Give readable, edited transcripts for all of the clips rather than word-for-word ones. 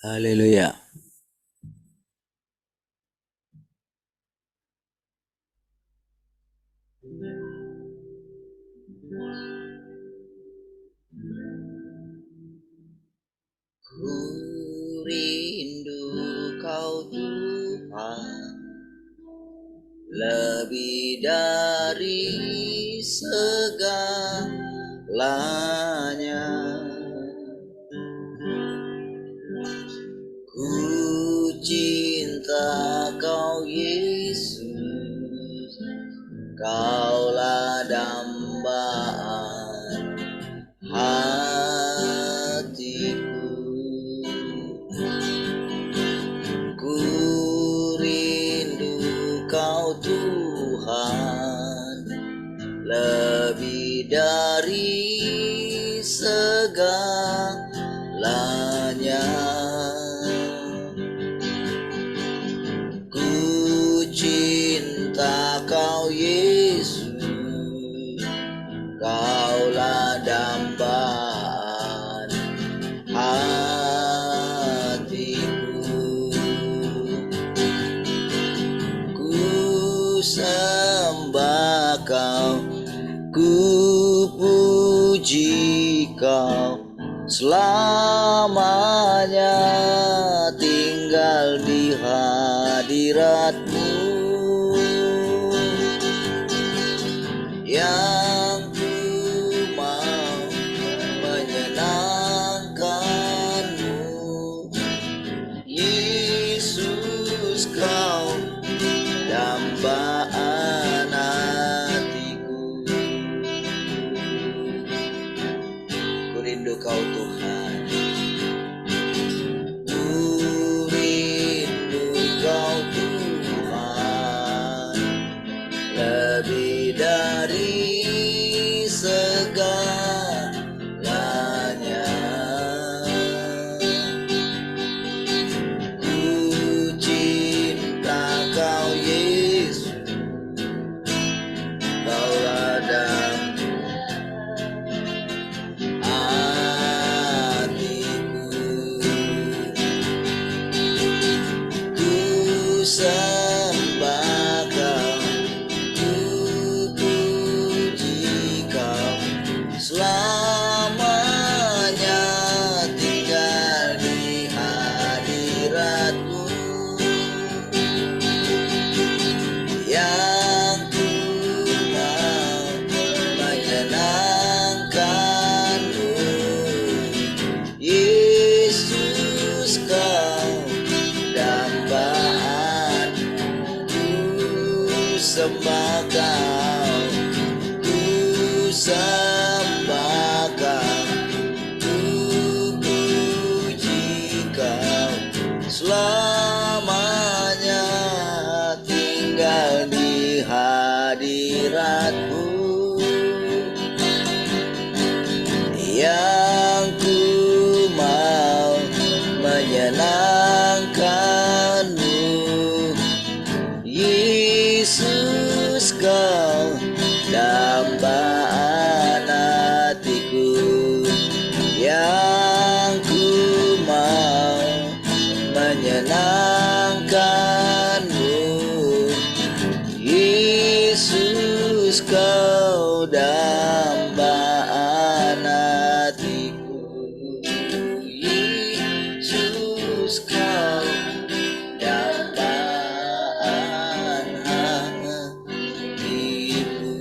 Haleluya. Ku rindu Kau Tuhan, lebih dari segalanya. Ku cinta Kau Yesus, Kaulah dambaan hatiku. Ku rindu Kau Tuhan, lebih dari segalanya. Ku cinta Kau Yesus, Kaulah dambaan hatiku. Ku sembah Kau, ku puji Kau, selamanya tinggal di hadirat-Mu, yang ku mau menyenangkan-Mu. Yesus, Kau dambaan hatiku. Ku rindu Kau Tuhan, ku rindu Kau Tuhan, lebih dari segalanya. Ku cinta Kau Yesus, Kaulah dambaan hatiku. Ku sembah Kau, ku puji Kau, selamanya tinggal di hadirat-Mu, yang ku mau menyenangkan-Mu. Yesus, Kau dambaan, ku sembah Kau, ku sembah Kau, ku puji Kau, selamanya tinggal di hadirat-Mu, yang ku mau menyenangkan-Mu. Yesus, Kau dambaan hatiku, yang ku mau menyenangkan-Mu. Yesus, Kau dambaan hatiku. Yesus, Kau dambaan hatiku.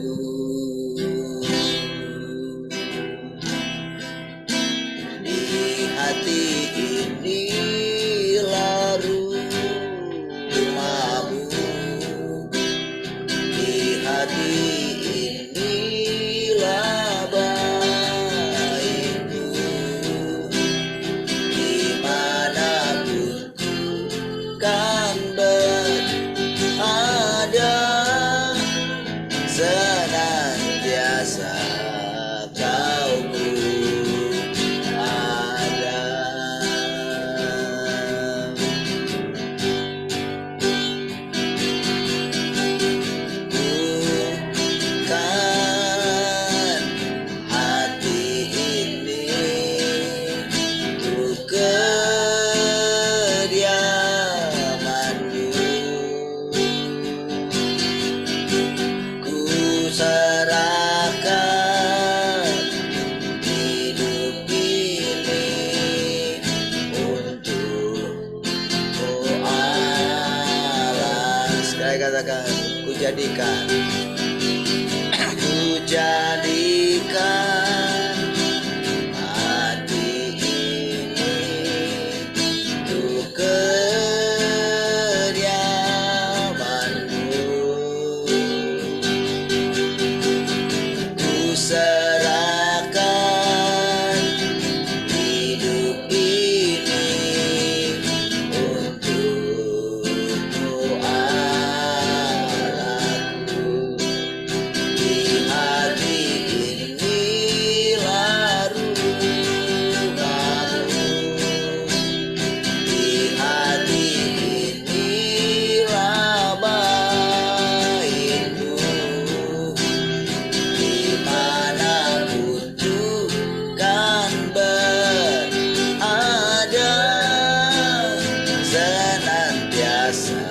Di hati inilah rumah-Mu, di hati inilah Mulai katakan, ku jadikan hati ini untuk kediamanmu. Ku serahkan hidup ini untukmu, Allahku. Di hati inilah rumahmu, di hati inilah baitmu. Dimanapun ku kan berada, senantiasa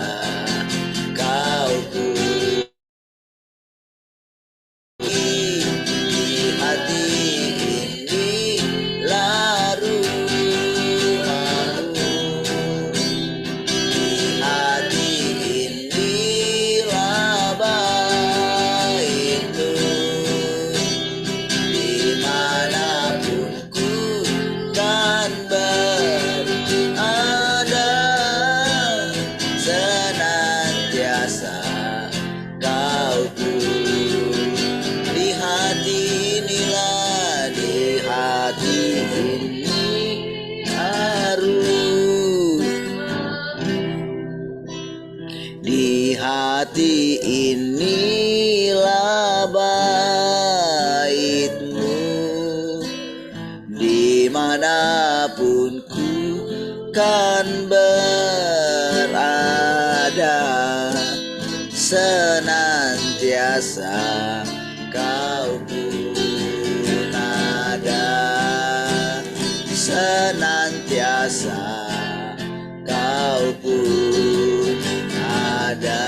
kau puji. Di hati inilah rumahmu, di hati inilah baitmu. Dimanapun ku kan berada, senantiasa kau puji. Di hati inilah, di hati ini harum, di hati inilah baitmu. Dimanapun ku kan berada, senantiasa kau pun ada, senantiasa kau pun ada,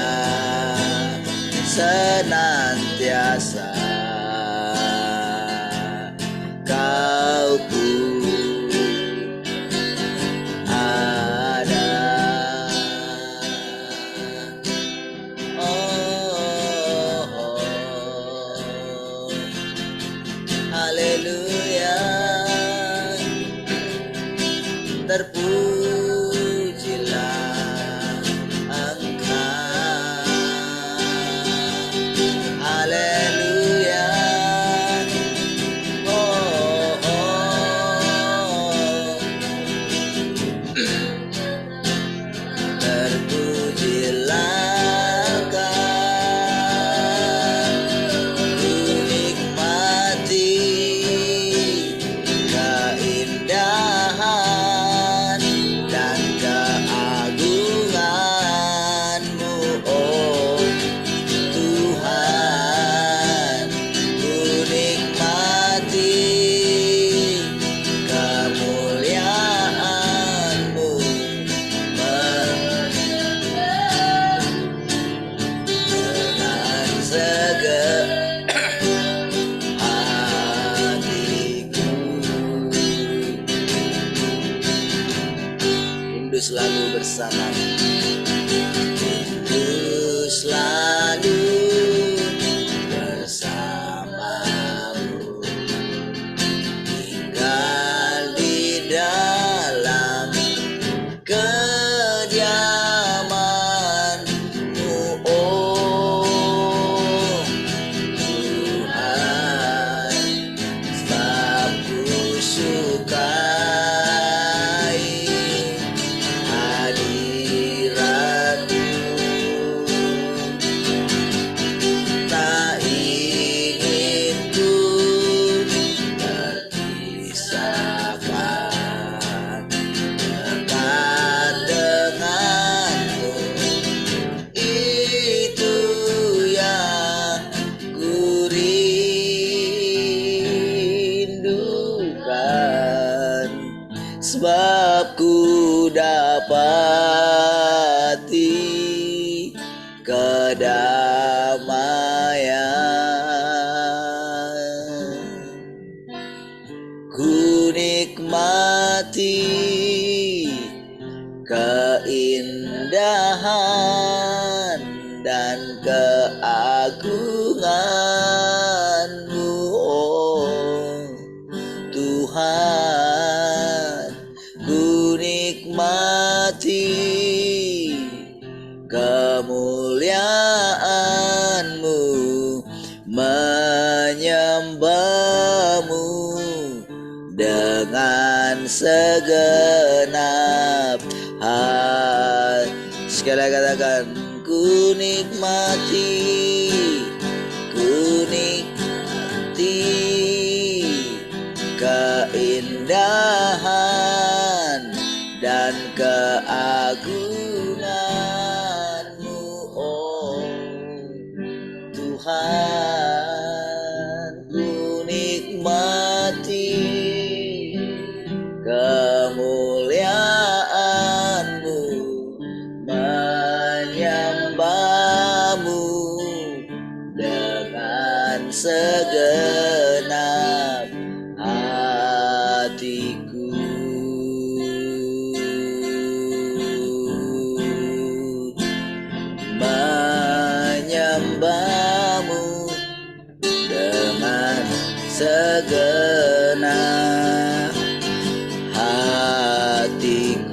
senantiasa kau pun ada. Haleluya, terpujilah Engkau. Haleluya, oh, oh. Terpujilah keindahan dan keagunganmu, oh Tuhan. Ku nikmati kemuliaan-Mu dengan segala hatiku. Rindu selalu bersamamu, rindu selalu bersamamu, tinggal di dalam kediaman-Mu, oh Tuhan. Sebab ku sukai hadirat-Mu, tak ingin ku terpisahkan. Dekat denganmu, itu yang ku rindukan. Sebab ku dapati kedamaian. Ku nikmati keindahan dengan keagungan-Mu, oh Tuhan. Ku nikmati kemuliaan-Mu, menyembah-Mu dengan segenap hati. Sekali lagi katakan, ku nikmati keindahan dan keagungan-Mu, oh Tuhan. Ku nikmati kemuliaan-Mu, menyembah-Mu dengan segenap hatiku. Menyembah-Mu dengan segenap hatiku.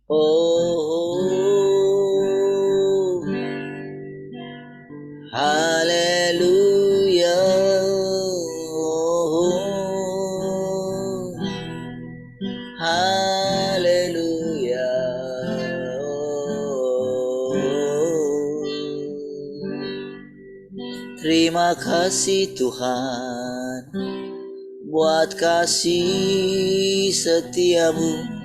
Oh, haleluya, oh, haleluya, oh. Terima kasih Tuhan buat kasih setia-Mu.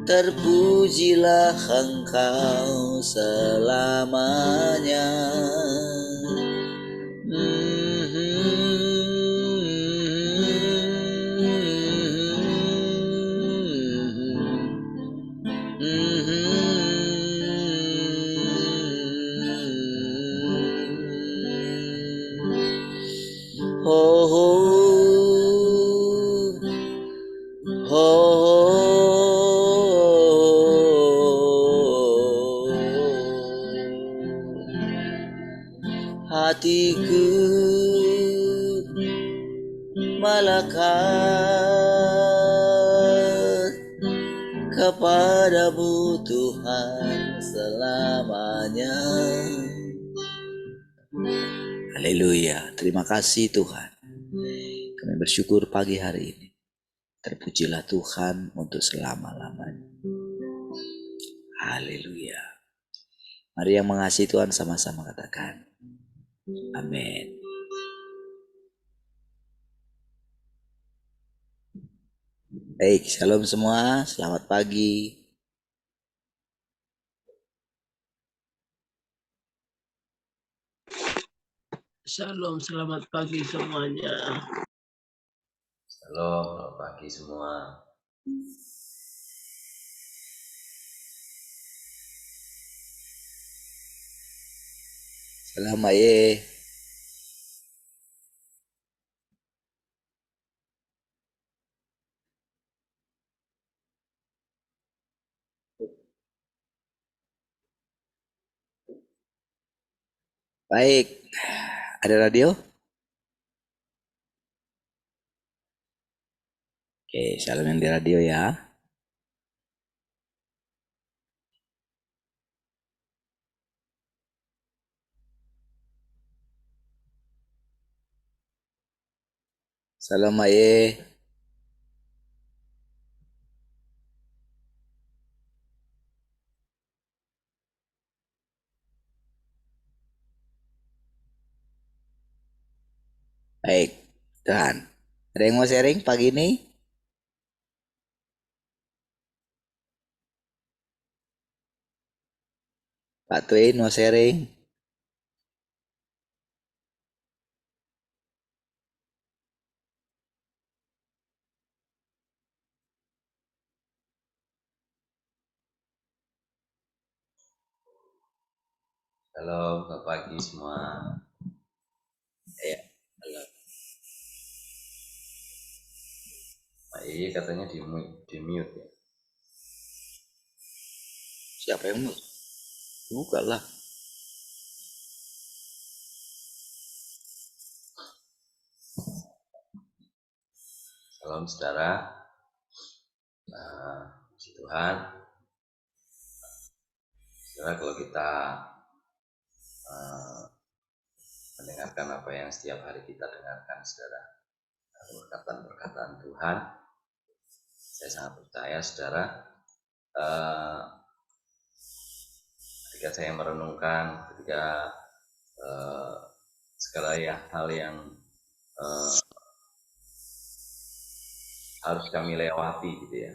Terpujilah Engkau selamanya. Oh, oh, oh, hatiku melekat kepadamu Tuhan selamanya. Haleluya, terima kasih Tuhan. Kami bersyukur pagi hari ini. Terpujilah Tuhan untuk selama-lamanya. Haleluya. Mari yang mengasihi Tuhan sama-sama katakan, amin. Baik, shalom semua, selamat pagi. Shalom, selamat pagi semuanya. Shalom, selamat pagi semua. Salam Aye. Baik, ada radio? Oke, shalom yang di radio ya. Salam Aye. Baik, Tuhan. Ada yang mau sharing pagi ini? Pak Twin mau sharing? Halo, selamat pagi semua. Ya, halo. Pak Iyi katanya di mute ya. Siapa yang mau? Buka lah. Salam saudara. Puji Tuhan. Saudara, kalau kita mendengarkan apa yang setiap hari kita dengarkan, saudara, perkataan-perkataan Tuhan, saya sangat percaya, saudara, ketika saya merenungkan, ketika segala hal yang harus kami lewati gitu ya,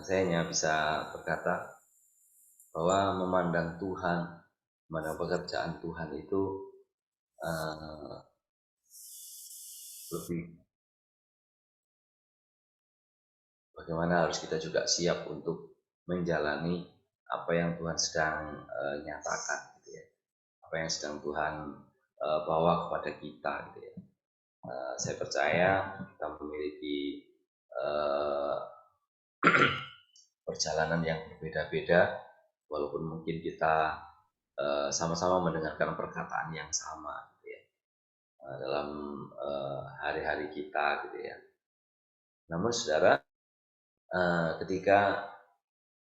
saya hanya bisa berkata bahwa memandang Tuhan, memandang pekerjaan Tuhan itu lebih bagaimana harus kita juga siap untuk menjalani apa yang Tuhan sedang nyatakan gitu ya, apa yang sedang Tuhan bawa kepada kita gitu ya. Saya percaya kita memiliki perjalanan yang berbeda-beda, walaupun mungkin kita sama-sama mendengarkan perkataan yang sama gitu ya, dalam hari-hari kita gitu ya. Namun saudara, ketika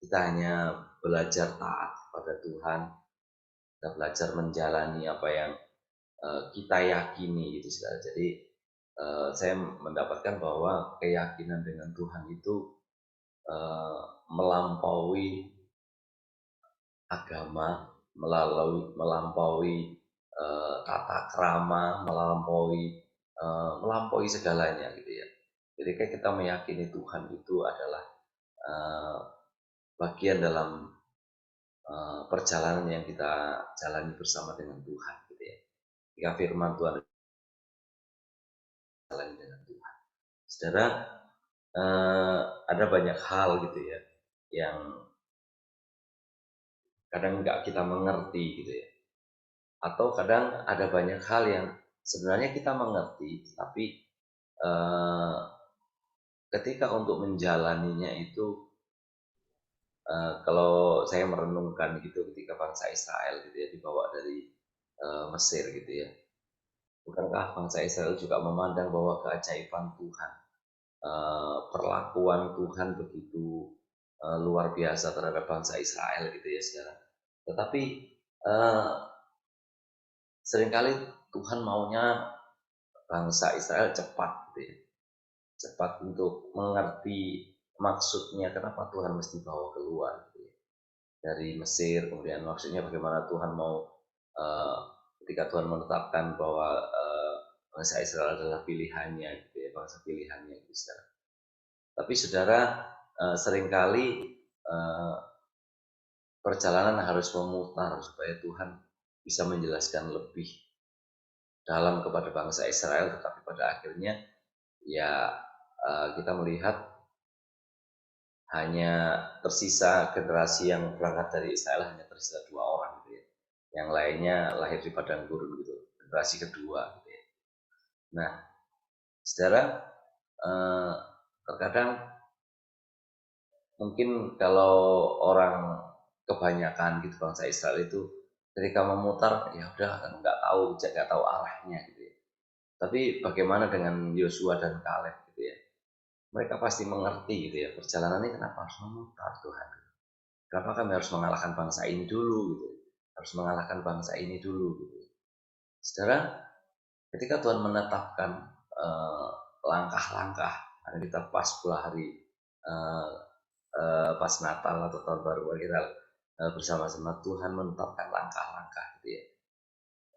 kita hanya belajar taat kepada Tuhan, kita belajar menjalani apa yang kita yakini gitu saudara. Jadi saya mendapatkan bahwa keyakinan dengan Tuhan itu melampaui agama, melampaui tata krama, melampaui segalanya gitu ya. Jadi kayak kita meyakini Tuhan itu adalah bagian dalam perjalanan yang kita jalani bersama dengan Tuhan gitu ya. Jika firman Tuhan jalani dengan Tuhan. Saudara, ada banyak hal gitu ya yang kadang nggak kita mengerti gitu ya. Atau kadang ada banyak hal yang sebenarnya kita mengerti, tapi ketika untuk menjalaninya itu kalau saya merenungkan gitu ketika bangsa Israel gitu ya dibawa dari Mesir gitu ya, bukankah bangsa Israel juga memandang bahwa keajaiban Tuhan, perlakuan Tuhan begitu luar biasa terhadap bangsa Israel gitu ya saudara. Tetapi seringkali Tuhan maunya bangsa Israel cepat gitu ya, cepat untuk mengerti maksudnya kenapa Tuhan mesti bawa keluar gitu ya, dari Mesir. Kemudian maksudnya bagaimana Tuhan mau ketika Tuhan menetapkan bahwa bangsa Israel adalah pilihannya gitu ya, bangsa pilihannya gitu saudara. Tapi saudara, seringkali perjalanan harus memutar supaya Tuhan bisa menjelaskan lebih dalam kepada bangsa Israel, tetapi pada akhirnya ya kita melihat hanya tersisa generasi yang berangkat dari Israel, hanya tersisa 2 orang gitu ya. Yang lainnya lahir di padang gurun gitu, generasi kedua gitu ya. Nah, saudara, terkadang mungkin kalau orang kebanyakan gitu bangsa Israel itu ketika memutar ya udah nggak tahu arahnya gitu ya. Tapi bagaimana dengan Yosua dan Kaleb gitu ya? Mereka pasti mengerti gitu ya, perjalanannya kenapa harus memutar Tuhan. Kenapa kami harus mengalahkan bangsa ini dulu gitu. Harus mengalahkan bangsa ini dulu gitu. Saudara, ketika Tuhan menetapkan langkah-langkah, hari kita pas pula hari pas Natal atau tahun baru kita bersama-sama Tuhan menetapkan langkah-langkah gitu ya.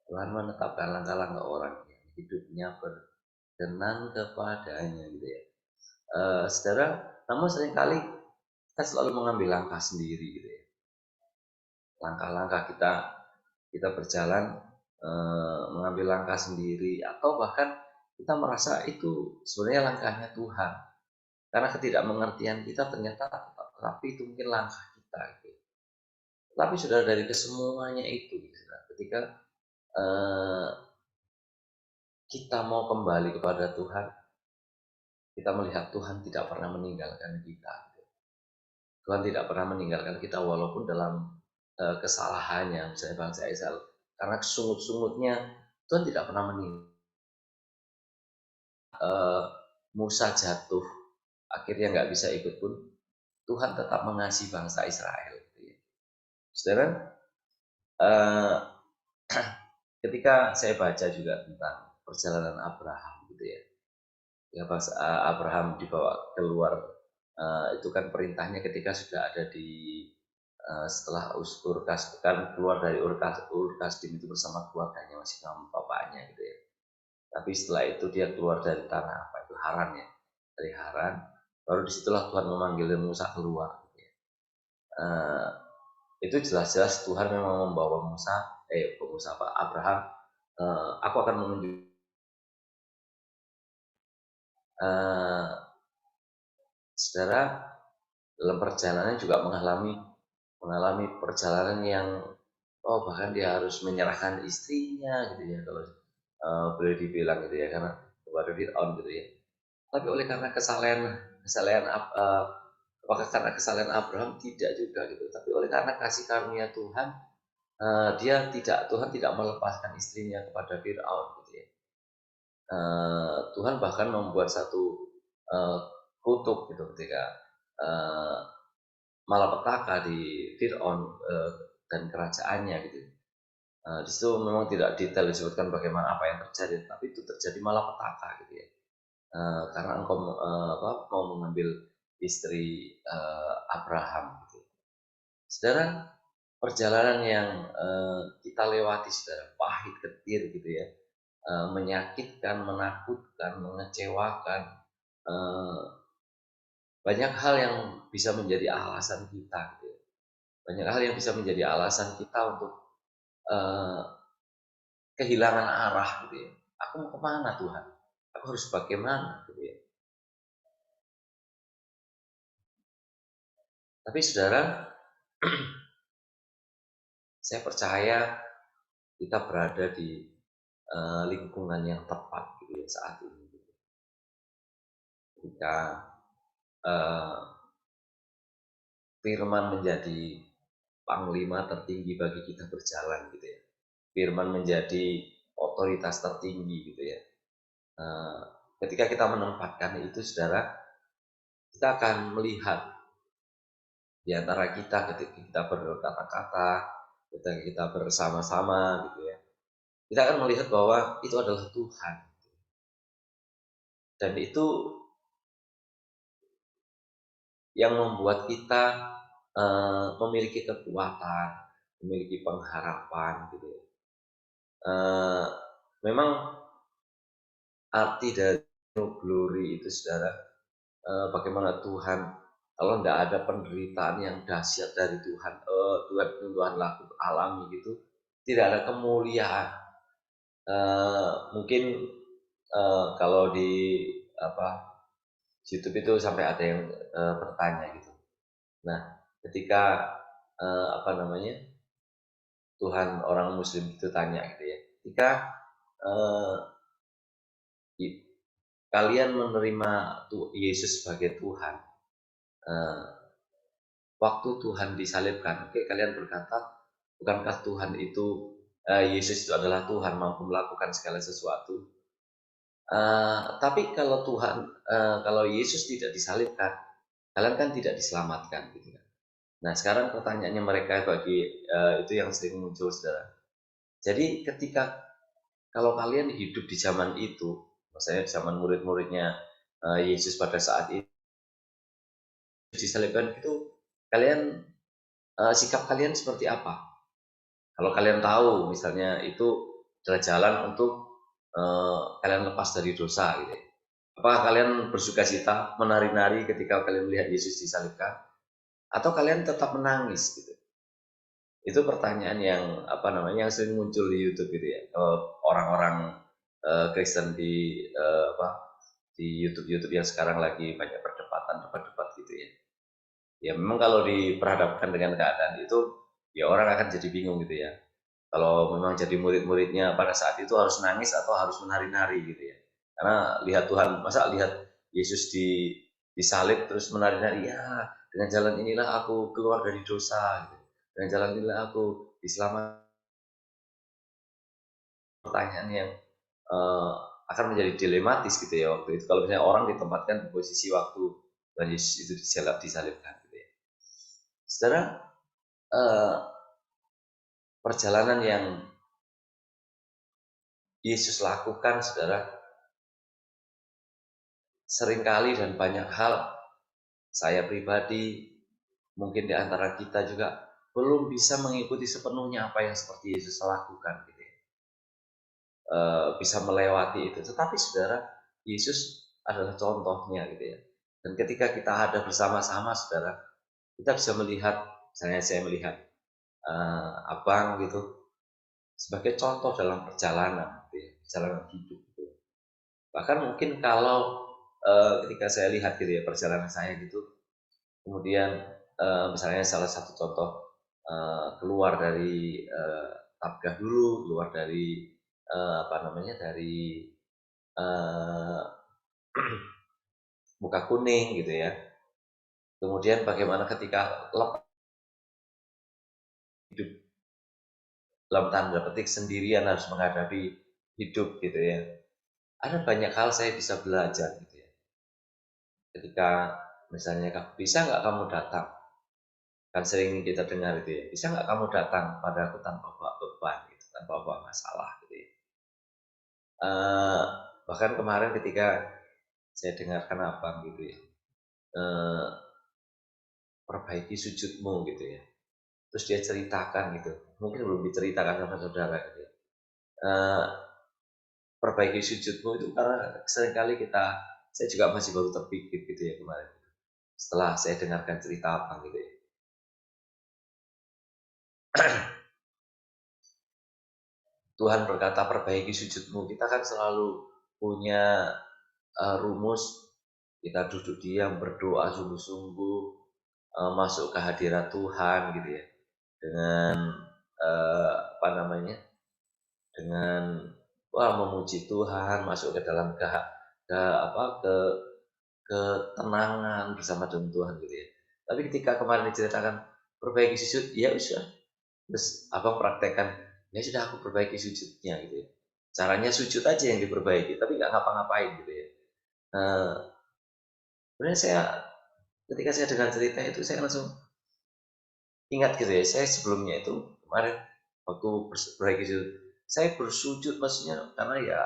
Tuhan menetapkan langkah-langkah orang yang hidupnya berkenan kepadanya gitu ya. Saudara, namun seringkali kita selalu mengambil langkah sendiri gitu ya. Langkah-langkah kita berjalan mengambil langkah sendiri, atau bahkan kita merasa itu sebenarnya langkahnya Tuhan. Karena ketidakmengertian kita ternyata tapi itu mungkin langkah kita gitu. Tapi saudara, dari kesemuanya itu, ketika eh, kita mau kembali kepada Tuhan, kita melihat Tuhan tidak pernah meninggalkan kita. Tuhan tidak pernah meninggalkan kita walaupun dalam kesalahannya, misalnya bangsa Israel. Karena kesungut-sungutnya, Tuhan tidak pernah meninggalkan. Musa jatuh, akhirnya nggak bisa ikut pun, Tuhan tetap mengasihi bangsa Israel. Saudara, eh, ketika saya baca juga tentang perjalanan Abraham, gitu ya, pas Abraham dibawa keluar, itu kan perintahnya ketika sudah ada di setelah Urkas kan keluar dari Urkasdim itu bersama keluarganya, masih sama bapaknya, gitu ya. Tapi setelah itu dia keluar dari tanah apa itu Haran, ya, dari Haran, baru disitulah Tuhan memanggil Musa keluar, gitu ya. Itu jelas-jelas Tuhan memang membawa Abraham, aku akan menunjuk, saudara, dalam perjalanan juga mengalami perjalanan yang bahkan dia harus menyerahkan istrinya, gitu ya, kalau boleh dibilang, gitu ya, karena kepada Fir'aun, gitu ya. Tapi oleh karena kesalahan apakah karena kesalahan Abraham? Tidak juga, gitu. Tapi oleh karena kasih karunia Tuhan, Tuhan tidak melepaskan istrinya kepada Fir'aun, gitu ya. Tuhan bahkan membuat satu kutub, gitu, ketika malapetaka di Fir'aun dan kerajaannya, gitu. Di situ memang tidak detail disebutkan bagaimana apa yang terjadi, tapi itu terjadi malapetaka, gitu ya. Karena engkau mau mengambil istri Abraham, gitu. Saudara, perjalanan yang kita lewati, saudara, pahit, getir, gitu ya, menyakitkan, menakutkan, mengecewakan, eh, banyak hal yang bisa menjadi alasan kita, gitu ya. Banyak hal yang bisa menjadi alasan kita untuk eh, kehilangan arah, gitu ya. Aku mau kemana, Tuhan? Aku harus bagaimana, gitu ya. Tapi saudara, saya percaya kita berada di lingkungan yang tepat, gitu ya, saat ini. Gitu. Ketika firman menjadi panglima tertinggi bagi kita berjalan, gitu ya. Firman menjadi otoritas tertinggi, gitu ya. Ketika kita menempatkan itu, saudara, kita akan melihat di antara kita ketika kita berkata-kata, ketika kita bersama-sama, gitu ya. Kita akan melihat bahwa itu adalah Tuhan. Dan itu yang membuat kita memiliki kekuatan, memiliki pengharapan, gitu ya. Memang arti dari glory itu, saudara, bagaimana Tuhan, kalau tidak ada penderitaan yang dahsyat dari Tuhan, Tuhan laku alami, gitu, tidak ada kemuliaan. Mungkin kalau di YouTube itu sampai ada yang bertanya, gitu. Nah, ketika Tuhan orang Muslim itu tanya, gitu ya, ketika kalian menerima Yesus sebagai Tuhan, waktu Tuhan disalibkan, oke, kalian berkata, bukankah Tuhan itu Yesus itu adalah Tuhan, mampu melakukan segala sesuatu? Tapi kalau Yesus tidak disalibkan, kalian kan tidak diselamatkan, gitu kan? Nah, sekarang pertanyaannya mereka itu yang sering muncul, saudara. Jadi kalau kalian hidup di zaman itu, maksudnya zaman murid-muridnya Yesus pada saat itu disalibkan, itu kalian sikap kalian seperti apa? Kalau kalian tahu misalnya itu adalah jalan untuk kalian lepas dari dosa, gitu. Apakah kalian bersukacita, menari-nari ketika kalian melihat Yesus disalibkan, atau kalian tetap menangis, gitu? Itu pertanyaan yang sering muncul di YouTube, gitu ya. Orang-orang Kristen di YouTube yang sekarang lagi banyak debat, gitu ya. Ya memang kalau diperhadapkan dengan keadaan itu, ya orang akan jadi bingung gitu ya. Kalau memang jadi murid-muridnya pada saat itu harus nangis atau harus menari-nari gitu ya. Karena lihat Tuhan, masa lihat Yesus disalib terus menari-nari, ya dengan jalan inilah aku keluar dari dosa gitu. Dengan jalan inilah aku diselamatkan. Pertanyaan yang akan menjadi dilematis gitu ya waktu itu. Kalau misalnya orang ditempatkan di posisi waktu dan Yesus itu disalibkan gitu ya. Saudara, perjalanan yang Yesus lakukan, saudara, seringkali dan banyak hal saya pribadi, mungkin di antara kita juga belum bisa mengikuti sepenuhnya apa yang seperti Yesus lakukan gitu ya. Bisa melewati itu. Tetapi saudara, Yesus adalah contohnya gitu ya. Dan ketika kita ada bersama-sama saudara, kita bisa melihat, misalnya saya melihat abang gitu sebagai contoh dalam perjalanan gitu ya, perjalanan hidup gitu. Bahkan mungkin kalau ketika saya lihat gitu ya perjalanan saya gitu, kemudian misalnya salah satu contoh keluar dari Tabgah dulu, keluar dari apa namanya dari eh, Muka Kuning gitu ya. Kemudian bagaimana ketika hidup dalam tanda petik sendirian harus menghadapi hidup gitu ya. Ada banyak hal saya bisa belajar gitu ya. Ketika misalnya bisa nggak kamu datang? Kan sering kita dengar itu ya. Bisa nggak kamu datang pada aku tanpa bawa beban gitu, tanpa bawa masalah gitu ya. Bahkan kemarin ketika saya dengarkan abang gitu ya, perbaiki sujudmu gitu ya. Terus dia ceritakan gitu, mungkin belum diceritakan sama saudara gitu ya. Perbaiki sujudmu itu karena seringkali saya juga masih baru terpikir gitu ya kemarin. Setelah saya dengarkan cerita abang gitu ya. Tuhan berkata perbaiki sujudmu. Kita kan selalu punya rumus, kita duduk diam berdoa sungguh-sungguh, masuk ke hadirat Tuhan gitu ya, dengan apa namanya, dengan memuji Tuhan, masuk ke dalam ketenangan bersama dengan Tuhan gitu ya. Tapi ketika kemarin diceritakan perbaiki sujud, ya usah, terus abang praktekkan, ya sudah aku perbaiki sujudnya gitu ya. Caranya sujud aja yang diperbaiki, tapi nggak ngapa-ngapain gitu ya. Sebenarnya saya ketika saya dengar cerita itu saya langsung ingat gitu ya, saya sebelumnya itu kemarin waktu perbaiki sujud, saya bersujud maksudnya karena ya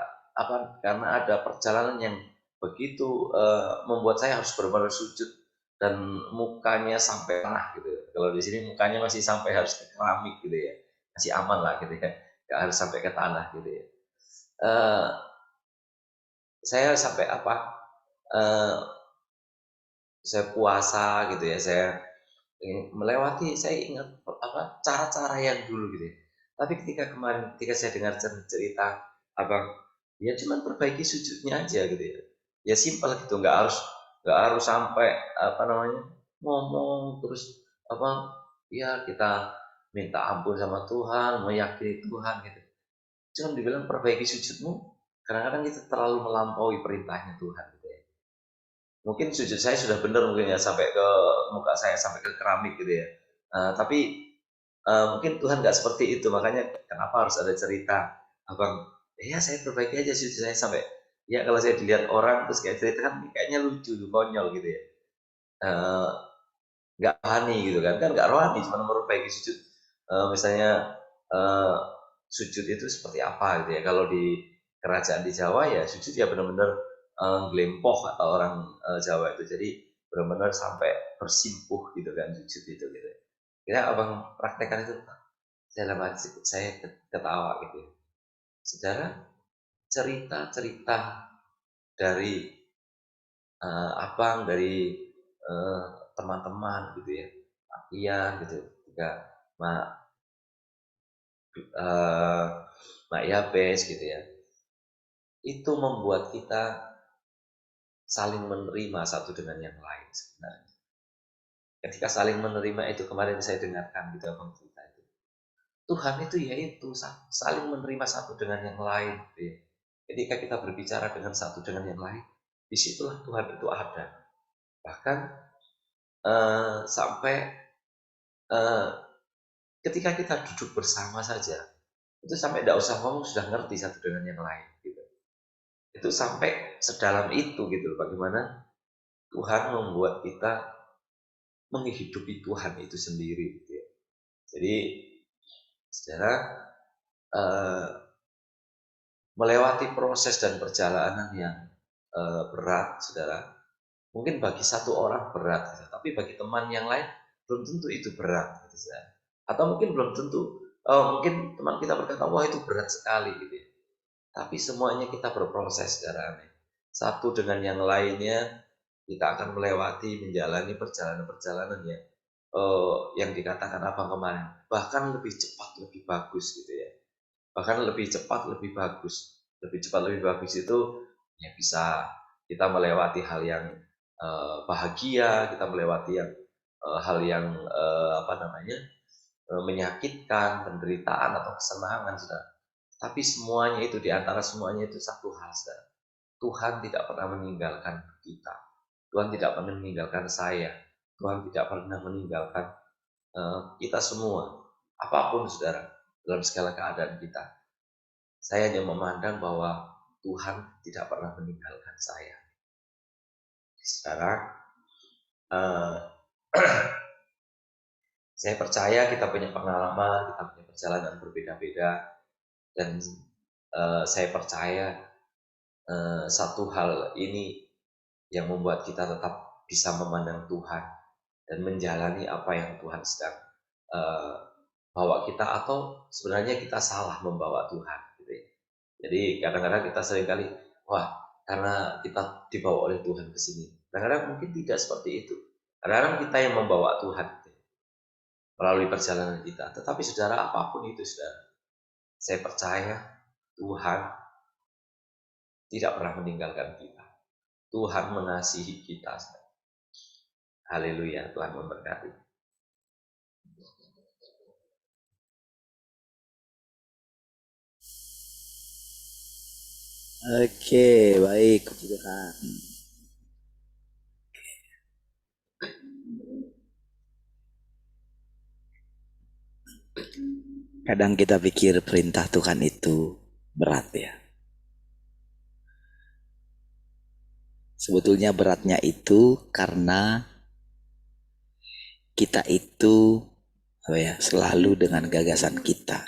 karena ada perjalanan yang begitu membuat saya harus benar-benar sujud dan mukanya sampai tanah gitu ya. Kalau di sini mukanya masih sampai harus ke keramik gitu ya, masih aman lah gitu ya, nggak harus sampai ke tanah gitu ya. Eh, saya sampai eh, saya puasa gitu ya, saya melewati, saya ingat cara-cara yang dulu gitu ya. Tapi ketika kemarin ketika saya dengar cerita abang, ya cuman perbaiki sujudnya aja gitu ya, ya simpel gitu, nggak harus sampai apa namanya ngomong terus ya kita minta ampun sama Tuhan, meyakini Tuhan gitu. Cuman dibilang perbaiki sujudmu, kadang-kadang kita terlalu melampaui perintahnya Tuhan gitu ya. Mungkin sujud saya sudah benar mungkin ya sampai ke muka saya sampai ke keramik gitu ya. Tapi mungkin Tuhan nggak seperti itu, makanya kenapa harus ada cerita abang, ya saya perbaiki aja sujud saya sampai, ya kalau saya dilihat orang terus kayak cerita kan kayaknya lucu tuh, konyol gitu ya. Nggak rohani gitu kan nggak rohani, cuma memperbaiki sujud. Misalnya sujud itu seperti apa gitu ya, kalau di kerajaan di Jawa ya sujud ya benar-benar glempoh atau orang Jawa itu, jadi benar-benar sampai bersimpuh gitu kan sujud itu gitu ya. Abang praktekkan itu, saya dalam hati saya ketawa gitu ya. Saudara, cerita-cerita dari abang, dari eh, teman-teman gitu ya, iya gitu, juga mak eh, mak Yabes gitu ya, itu membuat kita saling menerima satu dengan yang lain sebenarnya. Ketika saling menerima itu kemarin saya dengarkan gitu abang cerita itu, Tuhan itu yaitu saling menerima satu dengan yang lain. Gitu ya. Ketika kita berbicara dengan satu dengan yang lain, disitulah Tuhan itu ada. Bahkan sampai ketika kita duduk bersama saja, itu sampai tidak usah ngomong sudah ngerti satu dengan yang lain. Gitu. Itu sampai sedalam itu gitu. Bagaimana Tuhan membuat kita menghidupi Tuhan itu sendiri. Gitu ya. Jadi, saudara, melewati proses dan perjalanan yang berat, saudara, mungkin bagi satu orang berat, gitu. Tapi bagi teman yang lain belum tentu itu berat, gitu, saudara. Atau mungkin belum tentu, mungkin teman kita berkata, wah itu berat sekali, gitu ya. Tapi semuanya kita berproses, saudara. Satu dengan yang lainnya kita akan melewati, menjalani perjalanan-perjalanan yang dikatakan abang kemarin, bahkan lebih cepat, lebih bagus, gitu ya. Bahkan lebih cepat, lebih bagus. Lebih cepat, lebih bagus itu ya bisa kita melewati hal yang bahagia, kita melewati hal yang menyakitkan, penderitaan atau kesenangan, saudara. Tapi semuanya itu, di antara semuanya itu satu hal, saudara. Tuhan tidak pernah meninggalkan kita. Tuhan tidak pernah meninggalkan saya. Tuhan tidak pernah meninggalkan kita semua. Apapun, saudara, dalam segala keadaan kita. Saya hanya memandang bahwa Tuhan tidak pernah meninggalkan saya. Sekarang, saya percaya kita punya pengalaman, kita punya perjalanan berbeda-beda, dan saya percaya satu hal ini yang membuat kita tetap bisa memandang Tuhan dan menjalani apa yang Tuhan sedang bawa kita, atau sebenarnya kita salah membawa Tuhan. Gitu ya. Jadi kadang-kadang kita seringkali, wah karena kita dibawa oleh Tuhan ke sini. Kadang-kadang mungkin tidak seperti itu. Kadang-kadang kita yang membawa Tuhan melalui perjalanan kita. Tetapi saudara, apapun itu saudara, saya percaya Tuhan tidak pernah meninggalkan kita. Tuhan mengasihi kita. Haleluya, Tuhan memberkati. Oke, baik, puji Tuhan. Kadang kita pikir perintah Tuhan itu berat ya. Sebetulnya beratnya itu karena kita itu selalu dengan gagasan kita.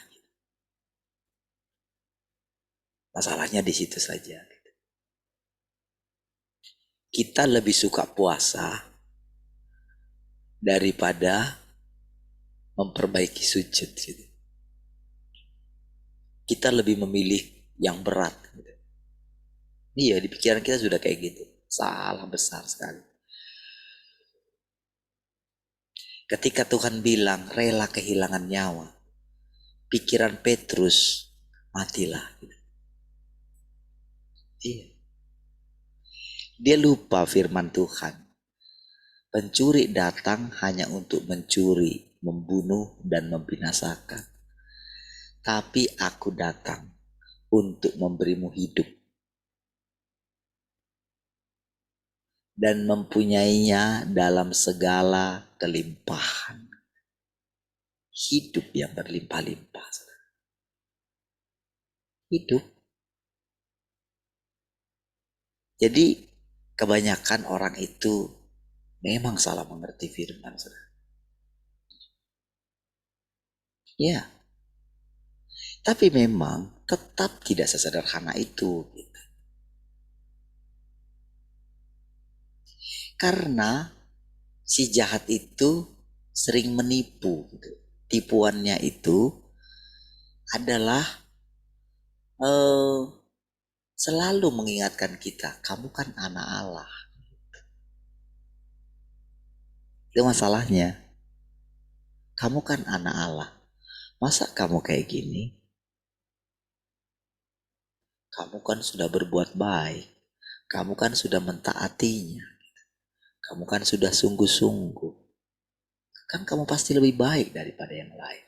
Masalahnya di situ saja. Kita lebih suka puasa daripada memperbaiki sujud gitu. Kita lebih memilih yang berat gitu. Iya, di pikiran kita sudah kayak gitu. Salah besar sekali. Ketika Tuhan bilang rela kehilangan nyawa, pikiran Petrus matilah gitu. Iya. Dia lupa firman Tuhan. Pencuri datang hanya untuk mencuri, membunuh, dan membinasakan. Tapi aku datang untuk memberimu hidup dan mempunyainya dalam segala kelimpahan. Hidup yang berlimpah-limpah. Hidup. Jadi kebanyakan orang itu memang salah mengerti firman. Ya. Tapi memang tetap tidak sesederhana itu. Gitu. Karena si jahat itu sering menipu. Gitu. Tipuannya itu adalah selalu mengingatkan kita, kamu kan anak Allah. Itu masalahnya. Kamu kan anak Allah. Masa kamu kayak gini? Kamu kan sudah berbuat baik. Kamu kan sudah mentaatinya. Kamu kan sudah sungguh-sungguh. Kan kamu pasti lebih baik daripada yang lain.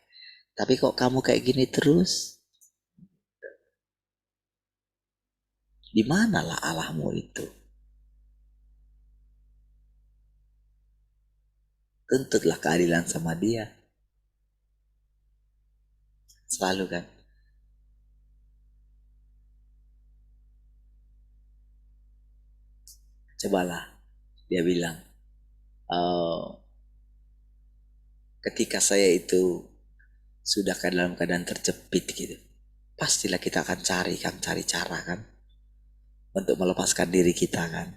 Tapi kok kamu kayak gini terus? Di manalah Allahmu itu? Tuntutlah keadilan sama dia. Selalu kan. Cobalah. Dia bilang, ketika saya itu sudah dalam keadaan terjepit gitu, pastilah kita akan cari cara kan, untuk melepaskan diri kita kan.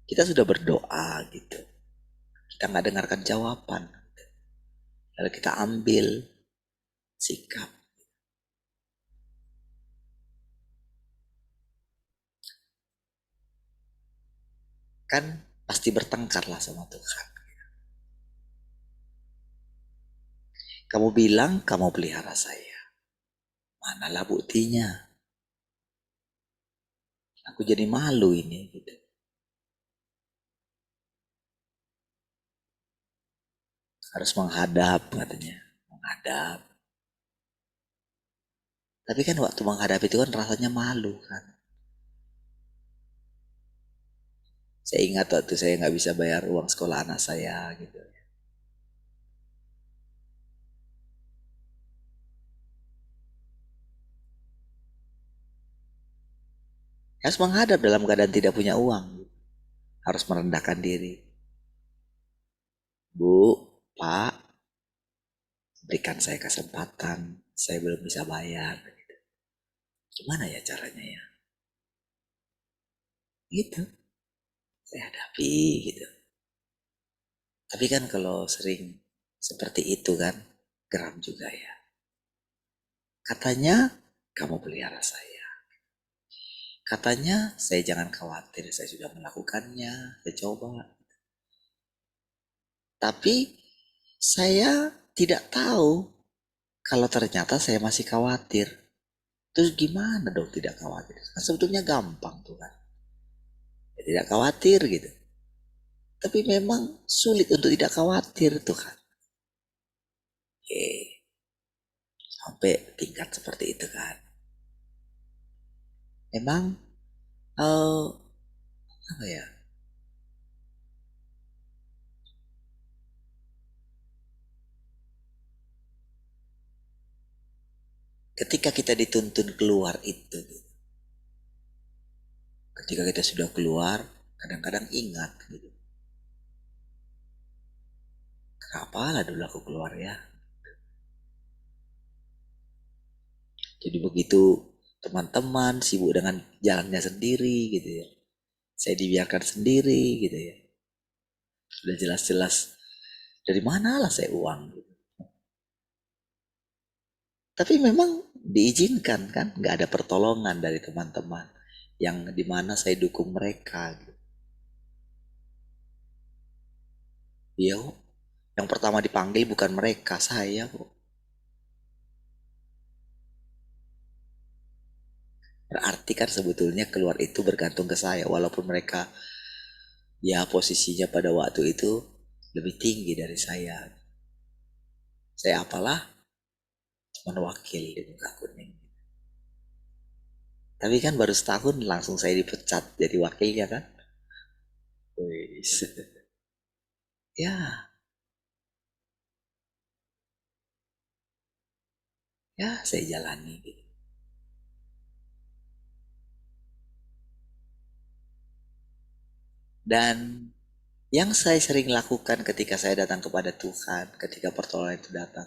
Kita sudah berdoa gitu, kita nggak dengarkan jawaban, lalu kita ambil sikap. Kan pasti bertengkarlah sama Tuhan. Kamu bilang kamu pelihara saya, manalah buktinya? Aku jadi malu ini gitu. Harus menghadap katanya, menghadap. Tapi kan waktu menghadap itu kan rasanya malu kan. Saya ingat waktu saya nggak bisa bayar uang sekolah anak saya gitu. Harus menghadap dalam keadaan tidak punya uang. Harus merendahkan diri. Bu, Pak, berikan saya kesempatan. Saya belum bisa bayar. Gimana ya caranya ya? Gitu. Saya hadapi gitu. Tapi kan kalau sering seperti itu kan, geram juga ya. Katanya, kamu pelihara saya. Katanya, saya jangan khawatir, saya sudah melakukannya, saya coba. Tapi, saya tidak tahu kalau ternyata saya masih khawatir. Terus gimana dong tidak khawatir? Kan sebetulnya gampang tuh kan. Ya, tidak khawatir gitu. Tapi memang sulit untuk tidak khawatir tuh kan. Sampai tingkat seperti itu kan. Memang apa ya? Ketika kita dituntun keluar itu, ketika kita sudah keluar, kadang-kadang ingat gitu. Kenapa lah dulu aku keluar ya? Jadi begitu teman-teman sibuk dengan jalannya sendiri gitu ya. Saya dibiarkan sendiri gitu ya. Sudah jelas-jelas dari mana lah saya uang gitu. Tapi memang diizinkan kan, nggak ada pertolongan dari teman-teman yang dimana saya dukung mereka gitu. Ya, yang pertama dipanggil bukan mereka, saya kok. Berarti kan sebetulnya keluar itu bergantung ke saya, walaupun mereka ya posisinya pada waktu itu lebih tinggi dari saya. Saya apalah, cuma wakil di muka kuning. Tapi kan baru setahun langsung saya dipecat jadi wakilnya kan. Wis. Ya, ya saya jalani gitu. Dan yang saya sering lakukan ketika saya datang kepada Tuhan, ketika pertolongan itu datang,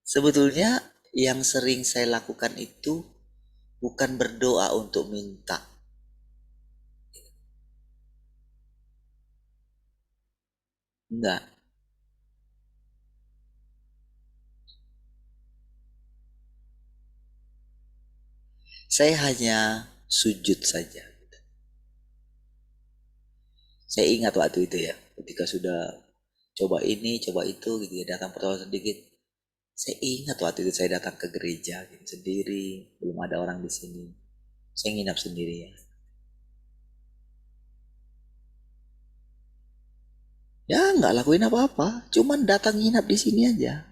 sebetulnya yang sering saya lakukan itu bukan berdoa untuk minta. Enggak. Saya hanya sujud saja. Saya ingat waktu itu ya, ketika sudah coba ini, coba itu gitu ya, datang pertolongan sedikit. Saya ingat waktu itu saya datang ke gereja gitu, sendiri, belum ada orang di sini. Saya nginap sendiri ya. Ya nggak lakuin apa-apa, cuman datang nginap di sini aja.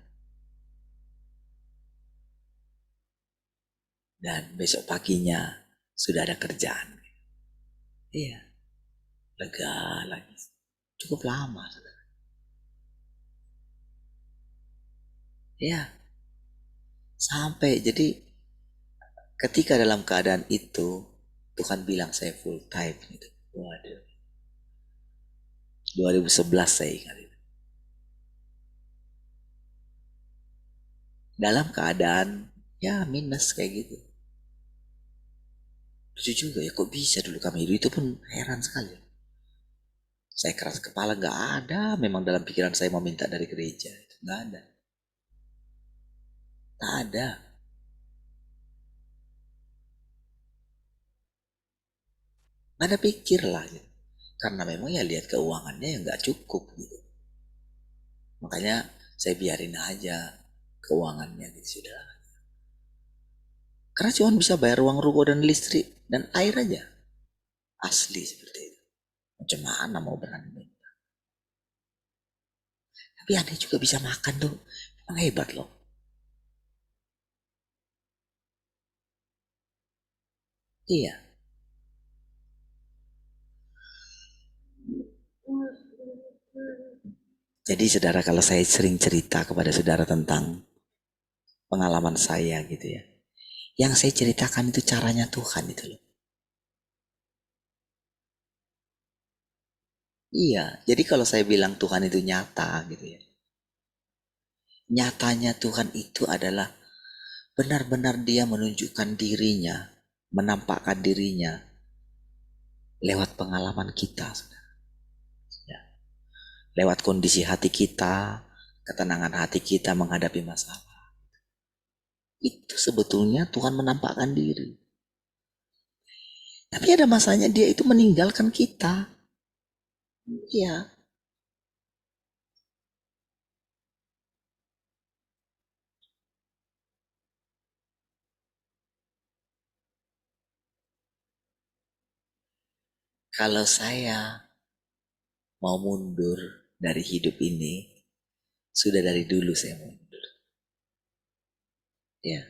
Dan besok paginya sudah ada kerjaan. Iya, lega lagi. Cukup lama, saudara. Ya, sampai jadi ketika dalam keadaan itu Tuhan bilang saya full time gitu. Waduh, 2011 saya ingat itu. Dalam keadaan ya minus kayak gitu. Lucu juga ya, kok bisa dulu kami hidup, itu pun heran sekali. Saya keras kepala, nggak ada memang dalam pikiran saya mau minta dari gereja. Nggak ada. Nggak ada. Nggak ada pikir lah gitu. Karena memang ya lihat keuangannya yang nggak cukup gitu. Makanya saya biarin aja keuangannya gitu sudah. Karena cuma bisa bayar uang rokok dan listrik dan air aja. Asli seperti itu. Macam mana mau berani minta. Tapi Anda juga bisa makan tuh. Emang hebat loh. Iya. Jadi saudara, kalau saya sering cerita kepada saudara tentang pengalaman saya gitu ya. Yang saya ceritakan itu caranya Tuhan itu loh. Iya, jadi kalau saya bilang Tuhan itu nyata gitu ya. Nyatanya Tuhan itu adalah benar-benar dia menunjukkan dirinya, menampakkan dirinya lewat pengalaman kita. Ya. Lewat kondisi hati kita, ketenangan hati kita menghadapi masalah. Itu sebetulnya Tuhan menampakkan diri. Tapi ada masanya dia itu meninggalkan kita. Iya, kalau saya mau mundur dari hidup ini, sudah dari dulu saya mundur. Ya,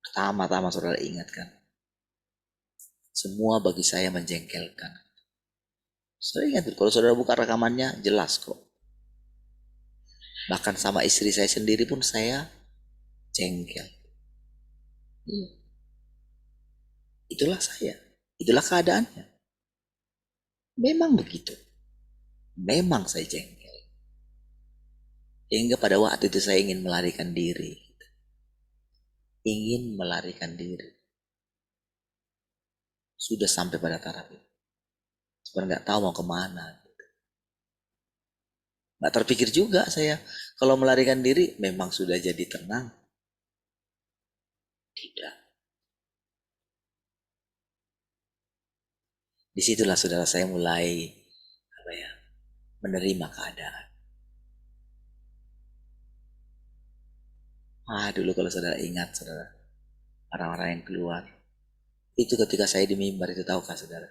pertama-tama saudara ingatkan, semua bagi saya menjengkelkan. Saudara ingat, kalau saudara buka rekamannya jelas kok. Bahkan sama istri saya sendiri pun saya jengkel. Iya, itulah saya. Itulah keadaannya. Memang begitu. Memang saya jengkel. Hingga pada waktu itu saya ingin melarikan diri. Ingin melarikan diri. Sudah sampai pada taraf itu. Sebenarnya nggak tahu mau kemana. Nggak terpikir juga saya. Kalau melarikan diri memang sudah jadi tenang. Tidak. Disitulah saudara saya mulai apa ya, menerima keadaan. Dulu kalau saudara ingat saudara, orang-orang yang keluar. Itu ketika saya di mimbar itu, tahukah saudara?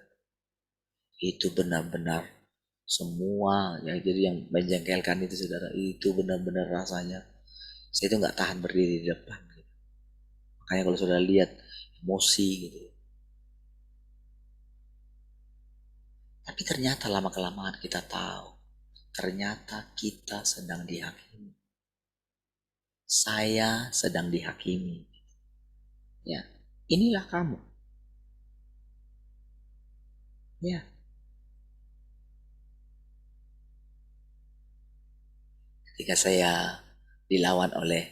Itu benar-benar semua ya, jadi yang menjengkelkan itu saudara, itu benar-benar rasanya saya itu nggak tahan berdiri di depan gitu. Makanya kalau saudara lihat emosi gitu. Tapi ternyata lama kelamaan kita tahu, ternyata kita sedang dihakimi. Saya sedang dihakimi. Ya, inilah kamu. Ya, ketika saya dilawan oleh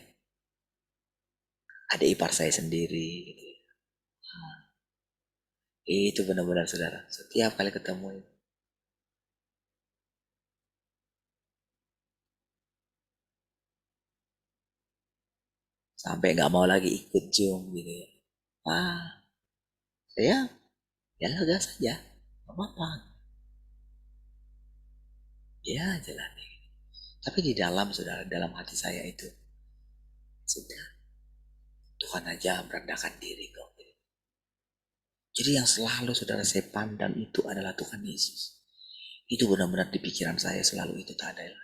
adik ipar saya sendiri gitu. Itu benar-benar saudara, setiap kali ketemu itu. Sampai nggak mau lagi ikut Zoom gitu ya. Ah, saya ya lega saja, nggak apa-apa. Ya jalani. Tapi di dalam saudara, dalam hati saya itu sudah, Tuhan aja merendahkan diri kok. Jadi yang selalu saudara saya pandang itu adalah Tuhan Yesus. Itu benar-benar di pikiran saya selalu itu tak ada.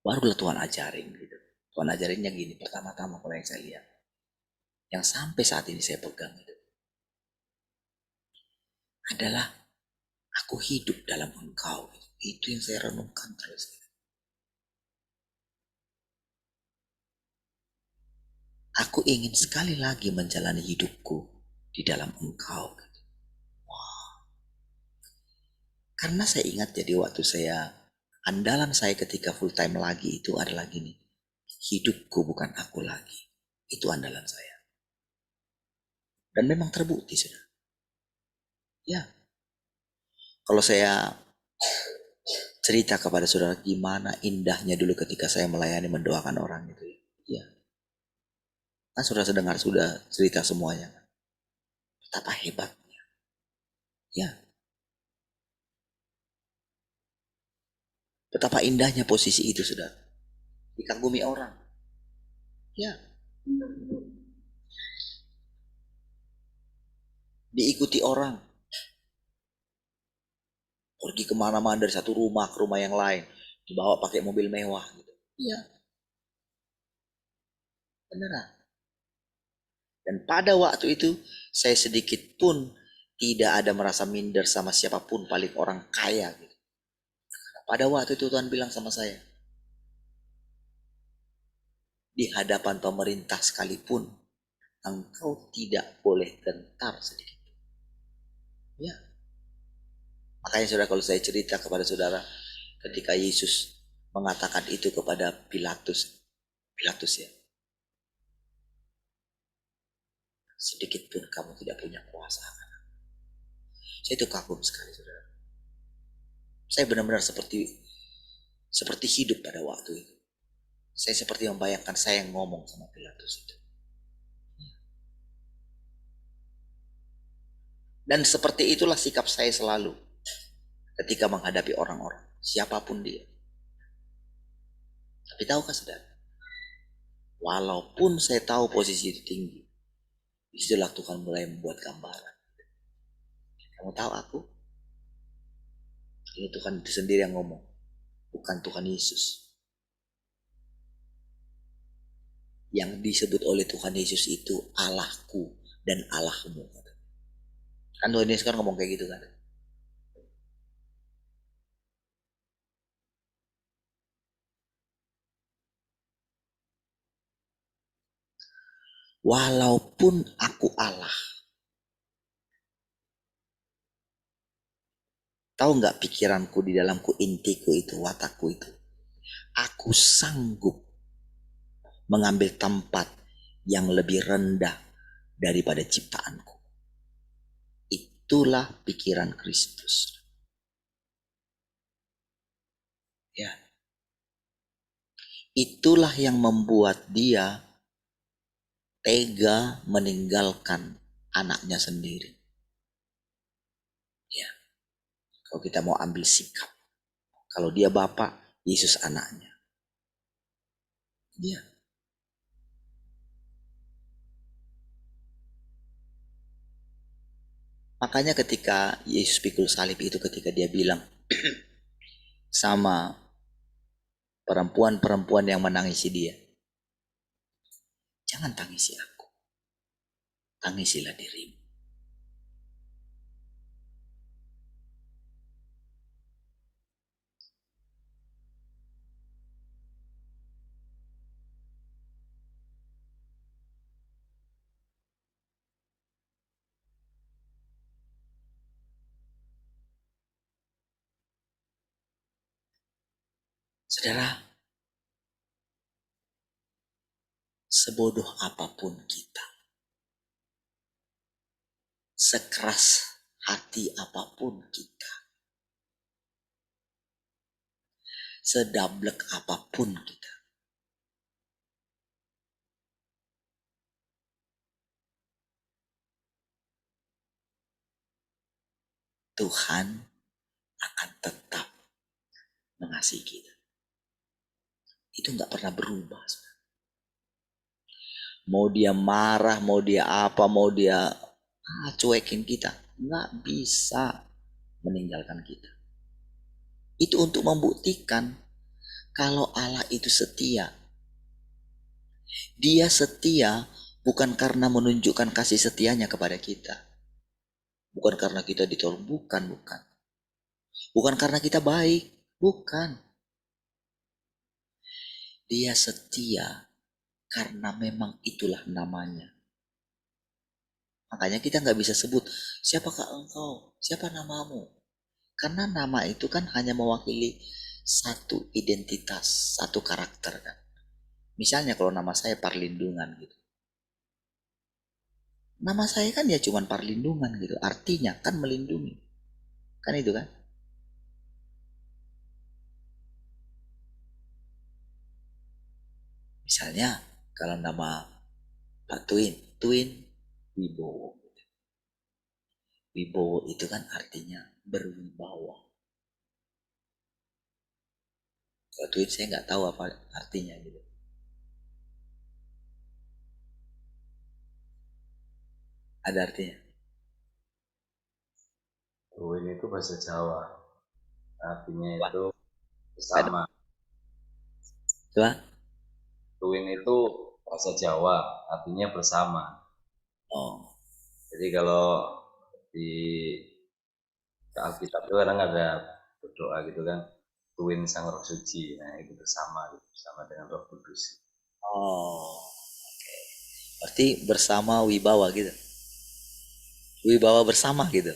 Barulah Tuhan ajarin gitu. Tuhan ajarinnya gini, pertama-tama kalau yang saya lihat. Yang sampai saat ini saya pegang itu adalah aku hidup dalam Engkau. Itu yang saya renungkan terus. Aku ingin sekali lagi menjalani hidupku di dalam Engkau. Karena saya ingat jadi waktu andalan saya ketika full time lagi itu adalah gini. Hidupku bukan aku lagi. Itu andalan saya. Dan memang terbukti sudah. Ya. Kalau saya cerita kepada saudara gimana indahnya dulu ketika saya melayani mendoakan orang itu. Ya. Kan saudara sudah cerita semuanya. Betapa hebatnya. Ya. Betapa indahnya posisi itu sudah. Dikagumi orang. Ya. Diikuti orang. Pergi kemana-mana dari satu rumah ke rumah yang lain. Dibawa pakai mobil mewah gitu. Iya. Beneran. Dan pada waktu itu saya sedikit pun tidak ada merasa minder sama siapapun paling orang kaya gitu. Pada waktu itu Tuhan bilang sama saya, di hadapan pemerintah sekalipun engkau tidak boleh gentar sedikit. Ya. Makanya saudara, kalau saya cerita kepada saudara ketika Yesus mengatakan itu kepada Pilatus ya, sedikit pun kamu tidak punya kuasa. Saya itu kagum sekali saudara. Saya benar-benar seperti hidup pada waktu itu. Saya seperti membayangkan saya yang ngomong sama Pilatus itu. Dan seperti itulah sikap saya selalu ketika menghadapi orang-orang, siapapun dia. Tapi tahukah saudara, walaupun saya tahu posisi itu tinggi, disitulah Tuhan mulai membuat gambaran. Kamu tahu aku? Ini Tuhan sendiri yang ngomong, bukan Tuhan Yesus. Yang disebut oleh Tuhan Yesus itu Allahku dan Allahmu. Kan Tuhan Yesus kan ngomong kayak gitu kan. Walaupun aku Allah. Tahu nggak pikiranku di dalamku, intiku itu, watakku itu. Aku sanggup mengambil tempat yang lebih rendah daripada ciptaanku. Itulah pikiran Kristus. Ya. Itulah yang membuat dia tega meninggalkan anaknya sendiri. Ya. Kalau kita mau ambil sikap. Kalau dia bapak, Yesus anaknya. Ya. Makanya ketika Yesus pikul salib itu, ketika dia bilang sama perempuan-perempuan yang menangisi dia, jangan tangisi aku, tangisilah dirimu. Saudara, sebodoh apapun kita, sekeras hati apapun kita, sedablek apapun kita, Tuhan akan tetap mengasihi kita. Itu gak pernah berubah. Mau dia marah, mau dia apa, mau dia cuekin kita, gak bisa meninggalkan kita. Itu untuk membuktikan kalau Allah itu setia. Dia setia bukan karena menunjukkan kasih setianya kepada kita. Bukan karena kita ditolong, bukan. Bukan karena kita baik, bukan. Dia setia karena memang itulah namanya. Makanya kita nggak bisa sebut, siapakah engkau, siapa namamu. Karena nama itu kan hanya mewakili satu identitas, satu karakter kan. Misalnya kalau nama saya Parlindungan gitu. Nama saya kan ya cuman Parlindungan gitu. Artinya kan melindungi. Kan itu kan. Misalnya kalau nama Pak Twin Wibowo. Wibowo itu kan artinya berwibawa. Kalau Twin saya nggak tahu apa artinya gitu. Ada artinya? Twin itu bahasa Jawa. Artinya Wah, itu bersama. coba. Twin itu bahasa Jawa, artinya bersama. Oh, Jadi kalau di Alkitab itu kadang ada berdoa gitu kan, Twin Sang Roh Suci. Nah itu bersama, gitu, bersama dengan Roh Kudus. oh, oke. Berarti bersama wibawa gitu. Wibawa bersama gitu.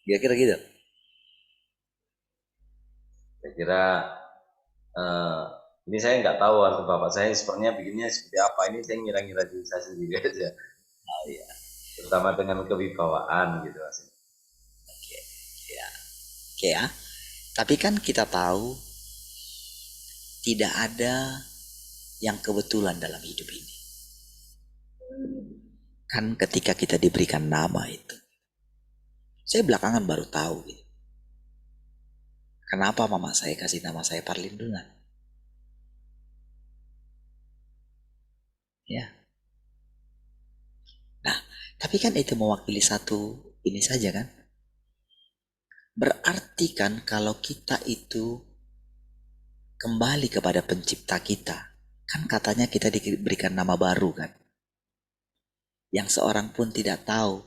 Kira-kira gitu. Saya kira ini saya nggak tahu atau bapak saya sepertinya bikinnya seperti apa. Ini saya ngira-ngira diri saya sendiri aja. Oh iya. Terutama dengan kewibawaan gitu. Oke, ya. Oke ya. Tapi kan kita tahu tidak ada yang kebetulan dalam hidup ini. Kan ketika kita diberikan nama itu. Saya belakangan baru tahu gitu. Kenapa mama saya kasih nama saya Parlindungan? Ya. Nah, tapi kan itu mewakili satu ini saja kan. Berarti kan kalau kita itu kembali kepada pencipta kita. Kan katanya kita diberikan nama baru kan. Yang seorang pun tidak tahu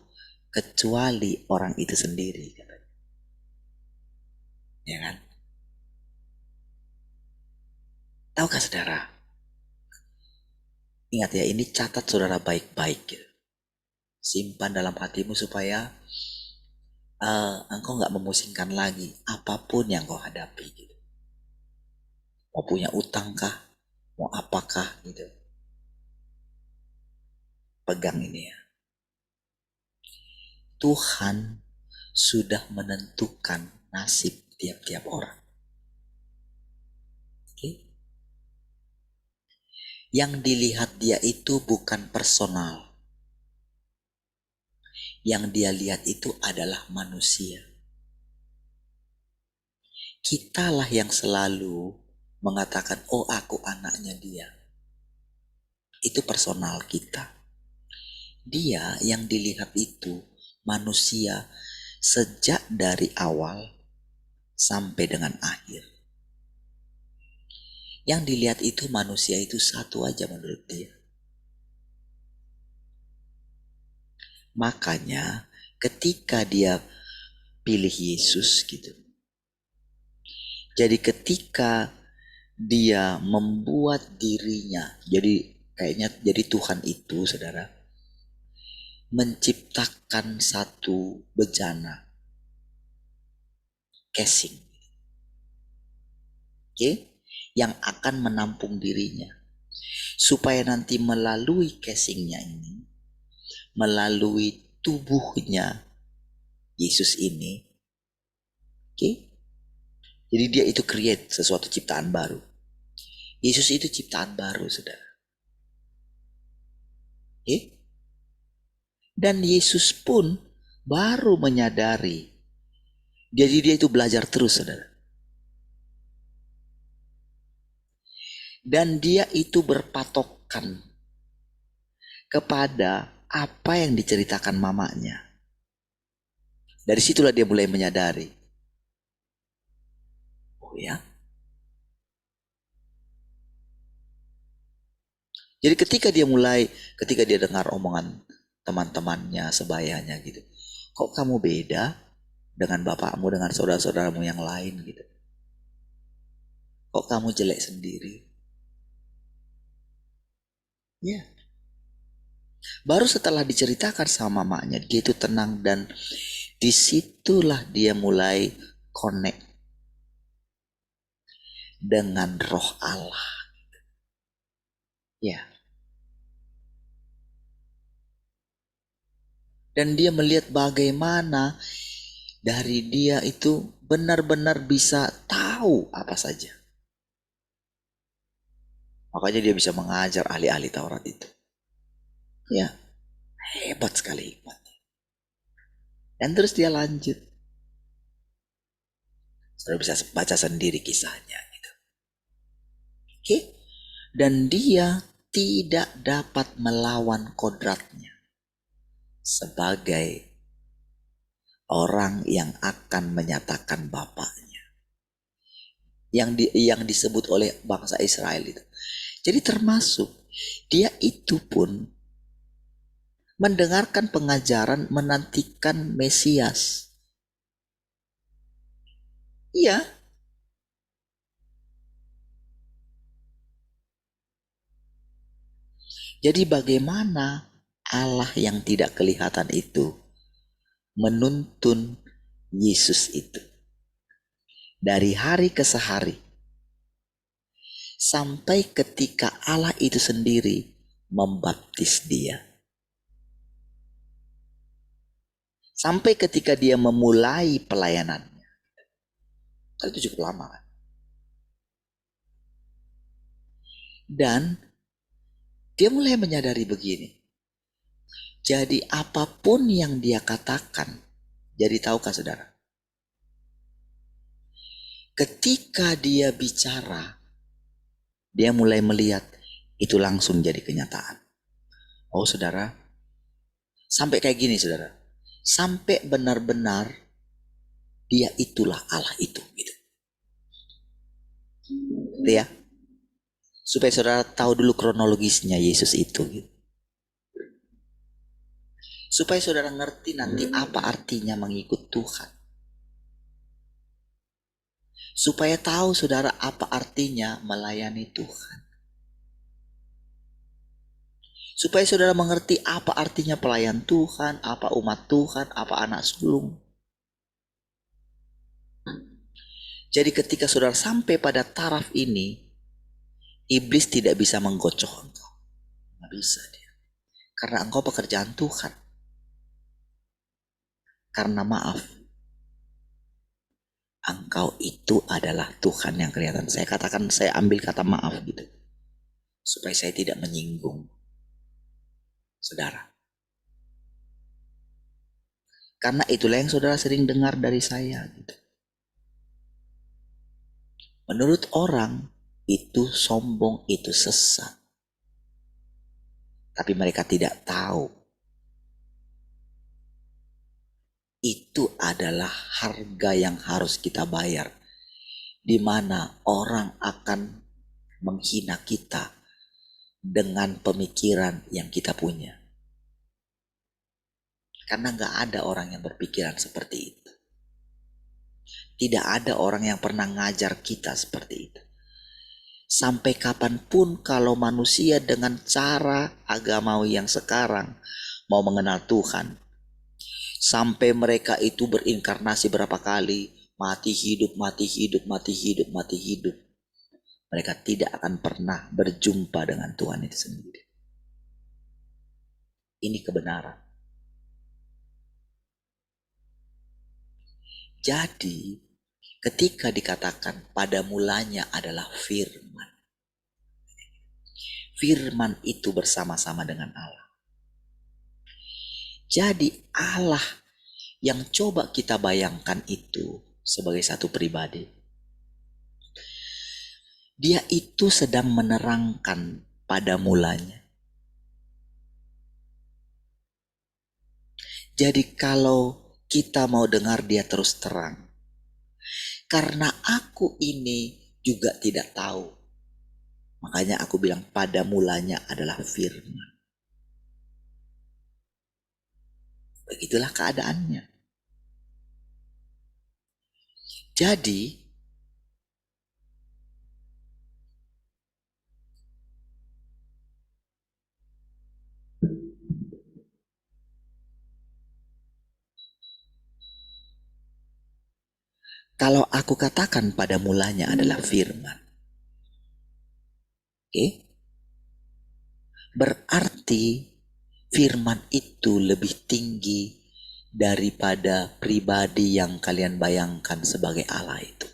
kecuali orang itu sendiri katanya. Ya kan? Tahukah saudara? Ingat ya, ini catat saudara baik-baik gitu. Simpan dalam hatimu supaya engkau nggak memusingkan lagi apapun yang kau hadapi gitu. Mau punya utang kah? Mau apakah gitu. Pegang ini ya. Tuhan sudah menentukan nasib tiap-tiap orang. Oke? Yang dilihat dia itu bukan personal. Yang dia lihat itu adalah manusia. Kitalah yang selalu mengatakan, oh aku anaknya dia. Itu personal kita. Dia yang dilihat itu manusia sejak dari awal sampai dengan akhir. Yang dilihat itu manusia itu satu aja menurut dia. Makanya ketika dia pilih Yesus gitu. Jadi ketika dia membuat dirinya jadi Tuhan itu saudara menciptakan satu bejana casing, oke, yang akan menampung dirinya supaya nanti melalui casingnya ini, melalui tubuhnya Yesus ini, oke, jadi dia itu create sesuatu ciptaan baru. Yesus itu ciptaan baru saudara, oke. Dan Yesus pun baru menyadari. Jadi dia itu belajar terus saudara. Dan dia itu berpatokan kepada apa yang diceritakan mamanya. Dari situlah dia mulai menyadari. Oh ya. Jadi ketika dia dengar omongan teman-temannya, sebayanya gitu. Kok kamu beda dengan bapakmu, dengan saudara-saudaramu yang lain gitu. Kok kamu jelek sendiri? Ya. Baru setelah diceritakan sama mamanya, dia itu tenang dan disitulah dia mulai connect dengan roh Allah. Ya. Dan dia melihat bagaimana dari dia itu benar-benar bisa tahu apa saja. Makanya dia bisa mengajar ahli-ahli Taurat itu. Ya, hebat sekali hebat. Dan terus dia lanjut. Saudara bisa baca sendiri kisahnya. Gitu. Oke. Dan dia tidak dapat melawan kodratnya sebagai orang yang akan menyatakan bapaknya. Yang disebut oleh bangsa Israel itu. Jadi termasuk dia itu pun mendengarkan pengajaran menantikan Mesias. Iya. Jadi bagaimana Allah yang tidak kelihatan itu menuntun Yesus itu dari hari ke sehari sampai ketika Allah itu sendiri membaptis dia. Sampai ketika dia memulai pelayanannya. Itu cukup lama kan? Dan dia mulai menyadari begini. Jadi apapun yang dia katakan, jadi tahukah saudara? Ketika dia bicara, dia mulai melihat itu langsung jadi kenyataan. Oh saudara, sampai kayak gini saudara. Sampai benar-benar dia itulah Allah itu gitu. Gitu ya. Supaya saudara tahu dulu kronologisnya Yesus itu gitu. Supaya saudara ngerti nanti apa artinya mengikut Tuhan. Supaya tahu saudara apa artinya melayani Tuhan. Supaya saudara mengerti apa artinya pelayan Tuhan, apa umat Tuhan, apa anak sulung. Jadi ketika saudara sampai pada taraf ini, iblis tidak bisa menggocoh engkau. Nggak bisa dia. Karena engkau pekerjaan Tuhan. Karena maaf, engkau itu adalah Tuhan yang kelihatan. Saya katakan, saya ambil kata maaf gitu. Supaya saya tidak menyinggung saudara. Karena itulah yang saudara sering dengar dari saya gitu. Menurut orang, itu sombong, itu sesat. Tapi mereka tidak tahu. Itu adalah harga yang harus kita bayar. Di mana orang akan menghina kita dengan pemikiran yang kita punya. Karena gak ada orang yang berpikiran seperti itu. Tidak ada orang yang pernah ngajar kita seperti itu. Sampai kapanpun kalau manusia dengan cara agamawi yang sekarang mau mengenal Tuhan. Sampai mereka itu berinkarnasi berapa kali. Mati hidup, mati hidup, mati hidup, mati hidup. Mereka tidak akan pernah berjumpa dengan Tuhan itu sendiri. Ini kebenaran. Jadi ketika dikatakan pada mulanya adalah firman. Firman itu bersama-sama dengan Allah. Jadi Allah yang coba kita bayangkan itu sebagai satu pribadi. Dia itu sedang menerangkan pada mulanya. Jadi kalau kita mau dengar dia terus terang. Karena aku ini juga tidak tahu. Makanya aku bilang pada mulanya adalah firman. Begitulah keadaannya. Jadi kalau aku katakan pada mulanya adalah firman, oke? Berarti firman itu lebih tinggi daripada pribadi yang kalian bayangkan sebagai Allah itu.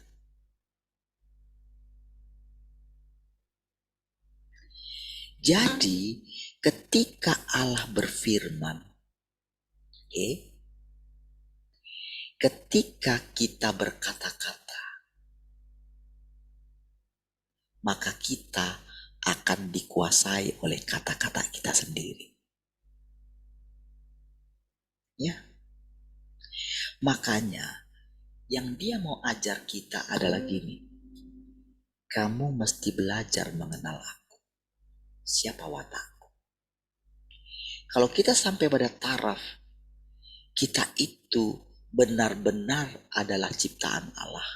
Jadi ketika Allah berfirman, oke? Ketika kita berkata-kata, maka kita akan dikuasai oleh kata-kata kita sendiri. Ya. Makanya yang dia mau ajar kita adalah gini. Kamu mesti belajar mengenal aku. Siapa watakku. Kalau kita sampai pada taraf kita itu benar-benar adalah ciptaan Allah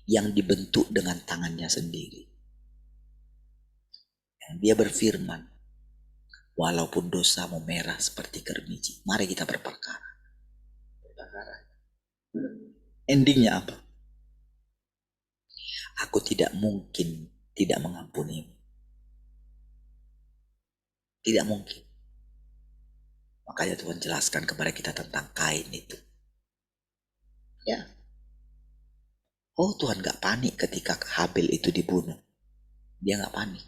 yang dibentuk dengan tangannya sendiri. Yang dia berfirman, walaupun dosamu merah seperti kermiji, mari kita berperkara. Endingnya apa? Aku tidak mungkin tidak mengampuni. Tidak mungkin. Makanya Tuhan jelaskan kepada kita tentang Kain itu. Ya. Oh, Tuhan gak panik ketika Habil itu dibunuh. Dia gak panik.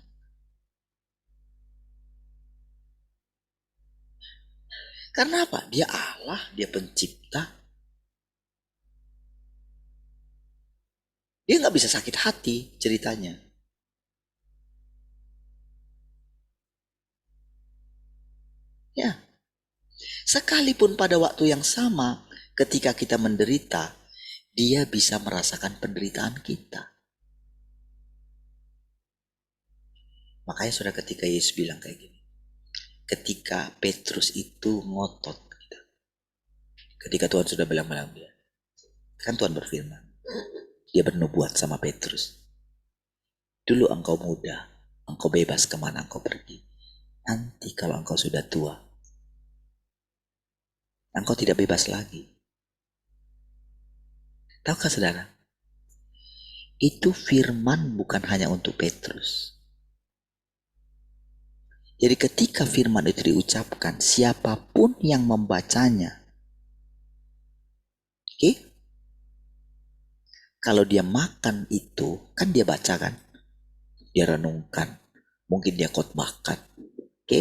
Karena apa? Dia Allah, dia pencipta. Dia gak bisa sakit hati ceritanya. Ya. Sekalipun pada waktu yang sama ketika kita menderita, dia bisa merasakan penderitaan kita. Makanya sudah ketika Yesus bilang kayak gini. Ketika Petrus itu ngotot. Ketika Tuhan sudah bilang dia. Kan Tuhan berfirman. Dia bernubuat sama Petrus. Dulu engkau muda. Engkau bebas kemana engkau pergi. Nanti kalau engkau sudah tua. Engkau tidak bebas lagi. Tahukah saudara? Itu firman bukan hanya untuk Petrus. Jadi ketika firman itu diucapkan, siapapun yang membacanya, oke? Kalau dia makan itu, kan dia baca kan? Dia renungkan, mungkin dia khotbahkan, oke?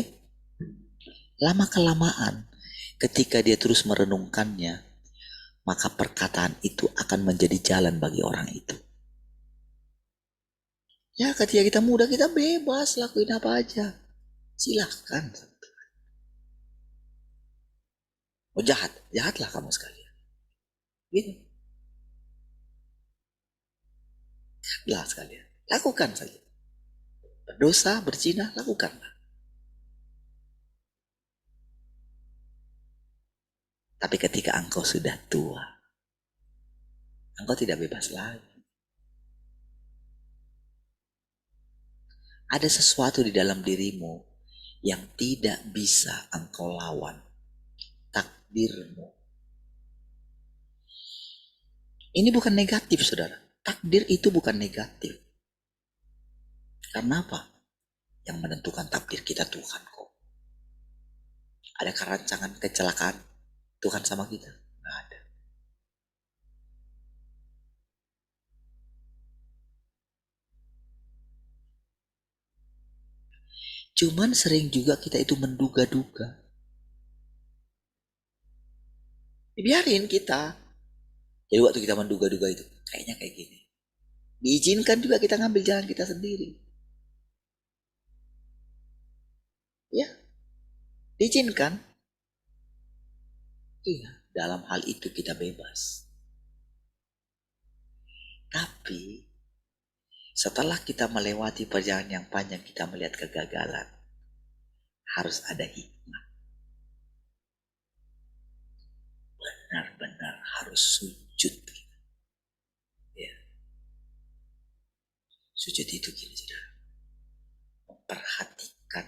Lama-kelamaan, ketika dia terus merenungkannya, maka perkataan itu akan menjadi jalan bagi orang itu. Ya, ketika kita muda, kita bebas lakuin apa aja. Silahkan. Oh jahat, jahatlah kamu sekalian. Gitu. Jahatlah sekalian. Lakukan saja. Berdosa, berzina, lakukanlah. Tapi ketika engkau sudah tua, engkau tidak bebas lagi. Ada sesuatu di dalam dirimu yang tidak bisa engkau lawan. Takdirmu. Ini bukan negatif, saudara. Takdir itu bukan negatif. Karena apa? Yang menentukan takdir kita Tuhan kok. Adakah rancangan kecelakaan Tuhan sama kita? Nggak ada. Cuman sering juga kita itu menduga-duga. Biarin kita. Jadi waktu kita menduga-duga itu, kayaknya kayak gini. Diizinkan juga kita ngambil jalan kita sendiri. Ya, diizinkan. Iya, dalam hal itu kita bebas. Tapi setelah kita melewati perjalanan yang panjang, kita melihat kegagalan, harus ada hikmah. Benar-benar harus sujud. Ya. Sujud itu gini, saudara. Memperhatikan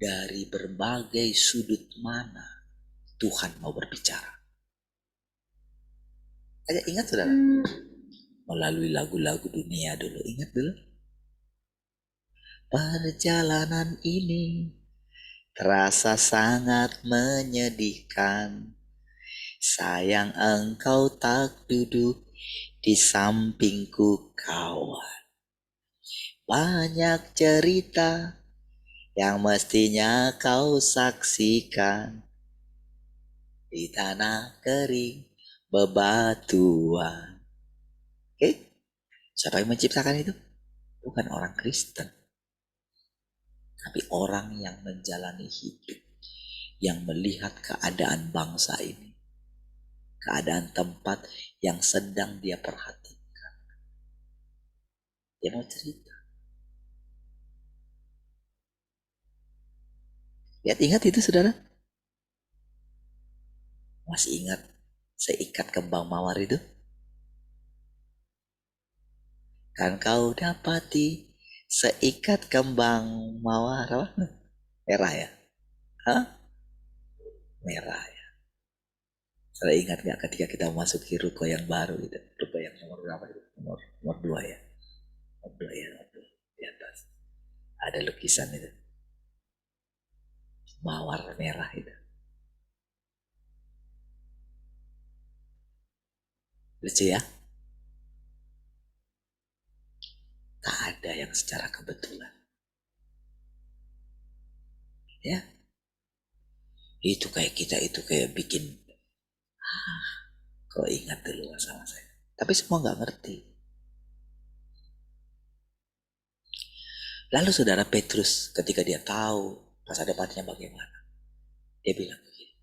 dari berbagai sudut mana Tuhan mau berbicara. Aja ingat, saudara? Melalui lagu-lagu dunia dulu. Ingat dulu? Perjalanan ini terasa sangat menyedihkan. Sayang engkau tak duduk di sampingku kawan. Banyak cerita yang mestinya kau saksikan di tanah kering bebatuan. Oke? Siapa yang menciptakan itu? Bukan orang Kristen. Tapi orang yang menjalani hidup, yang melihat keadaan bangsa ini, keadaan tempat yang sedang dia perhatikan. Dia mau cerita. Lihat, ingat itu, saudara? Masih ingat seikat kembang mawar itu? Kan kau dapati seikat kembang mawar apa? Merah ya? Hah? Merah ya. Saya ingat gak ketika kita memasuki ruko yang baru itu? Ruko yang nomor berapa itu? Nomor 2 ya? Nomor 2 ya, nomor 2. Di atas. Ada lukisan itu. Mawar merah itu. Lucu ya? Tak ada yang secara kebetulan. Ya? Itu kayak kita itu kayak bikin, kau ingat dulu sama saya. Tapi semua gak ngerti. Lalu saudara Petrus ketika dia tahu masa depannya bagaimana, dia bilang begini.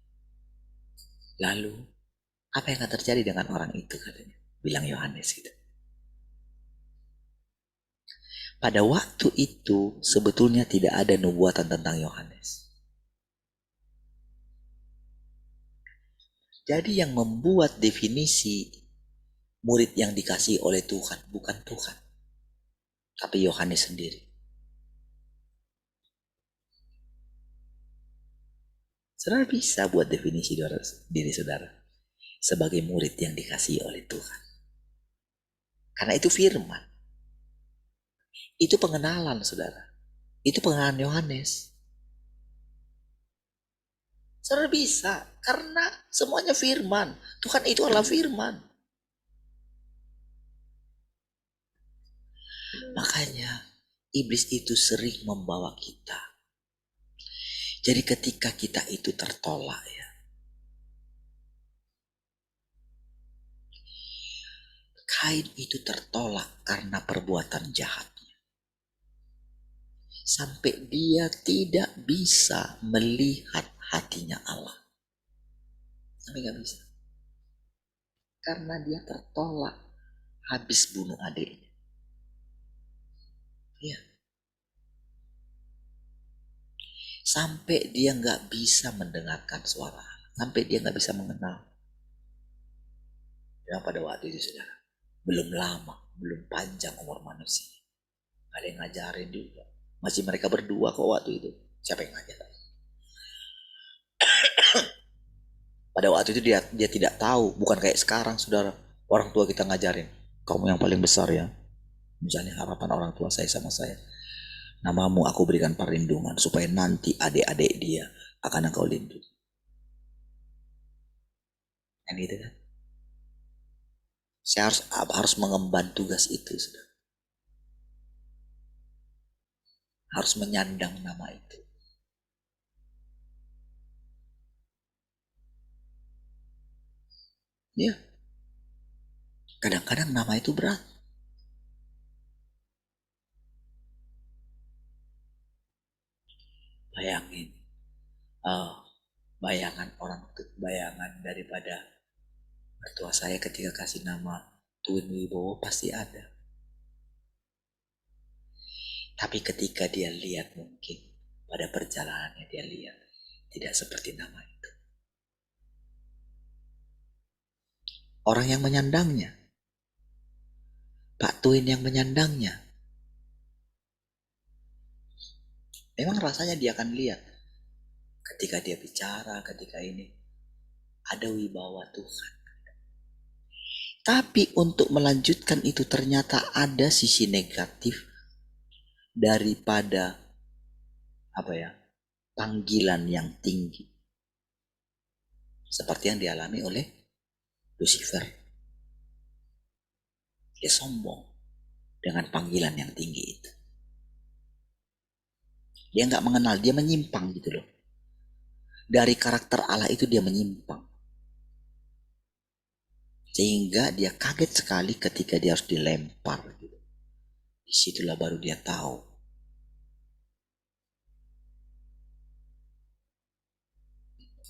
Lalu apa yang akan terjadi dengan orang itu, katanya. Bilang Yohanes gitu. Pada waktu itu sebetulnya tidak ada nubuatan tentang Yohanes. Jadi yang membuat definisi murid yang dikasihi oleh Tuhan bukan Tuhan, tapi Yohanes sendiri. Saudara bisa buat definisi diri saudara sebagai murid yang dikasihi oleh Tuhan. Karena itu firman. Itu pengenalan, saudara. Itu pengenalan Yohanes. Saudara bisa, karena semuanya firman. Tuhan itu adalah firman. Makanya iblis itu sering membawa kita. Jadi ketika kita itu tertolak ya. Kain itu tertolak karena perbuatan jahatnya. Sampai dia tidak bisa melihat hatinya Allah. Sampai gak bisa. Karena dia tertolak. Habis bunuh adiknya. Ya. Sampai dia gak bisa mendengarkan suara Allah. Sampai dia gak bisa mengenal. Ya pada waktu itu saudara. Belum lama. Belum panjang umur manusia. Ada yang ngajarin juga. Masih mereka berdua kok waktu itu. Siapa yang ngajar? Pada waktu itu dia tidak tahu. Bukan kayak sekarang saudara. Orang tua kita ngajarin. Kamu yang paling besar ya. Misalnya harapan orang tua saya sama saya. Namamu aku berikan perlindungan. Supaya nanti adik-adik dia akan engkau lindungi. Yang gitu kan. Saya harus mengemban tugas itu saudara. Harus menyandang nama itu. Ya. Kadang-kadang nama itu berat. Bayangin. Bayangan daripada mertua saya ketika kasih nama Tuin Wibowo pasti ada. Tapi ketika dia lihat, mungkin pada perjalanannya dia lihat tidak seperti nama itu. Orang yang menyandangnya, Pak Tuin yang menyandangnya, memang rasanya dia akan lihat ketika dia bicara, ketika ini ada wibawa Tuhan. Tapi untuk melanjutkan itu ternyata ada sisi negatif daripada panggilan yang tinggi. Seperti yang dialami oleh Lucifer. Dia sombong dengan panggilan yang tinggi itu. Dia nggak mengenal, dia menyimpang gitu loh. Dari karakter Allah itu dia menyimpang. Sehingga dia kaget sekali ketika dia harus dilempar gitu. Disitulah baru dia tahu.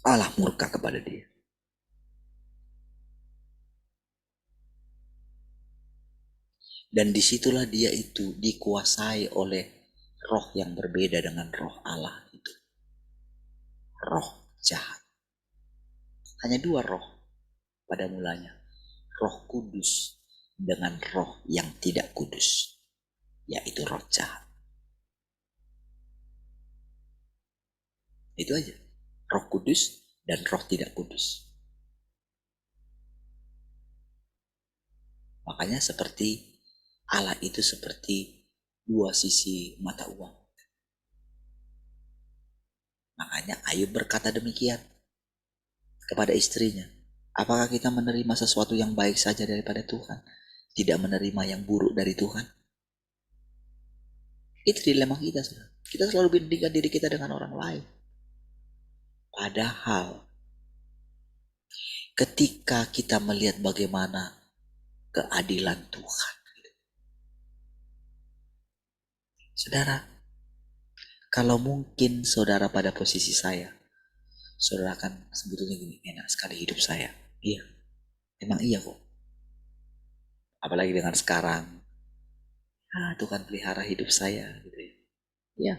Allah murka kepada dia. Dan disitulah dia itu dikuasai oleh roh yang berbeda dengan roh Allah itu. Roh jahat. Hanya dua roh pada mulanya. Roh kudus dengan roh yang tidak kudus. Yaitu roh jahat. Itu aja. Roh kudus dan roh tidak kudus. Makanya seperti Allah itu seperti dua sisi mata uang. Makanya Ayub berkata demikian kepada istrinya. Apakah kita menerima sesuatu yang baik saja daripada Tuhan? Tidak menerima yang buruk dari Tuhan? Itu dilema kita. Kita selalu bandingkan diri kita dengan orang lain. Padahal ketika kita melihat bagaimana keadilan Tuhan. Saudara, kalau mungkin saudara pada posisi saya, saudara akan sebetulnya gini, enak sekali hidup saya. Iya, emang iya kok. Apalagi dengan sekarang, Tuhan pelihara hidup saya gitu ya. Ya,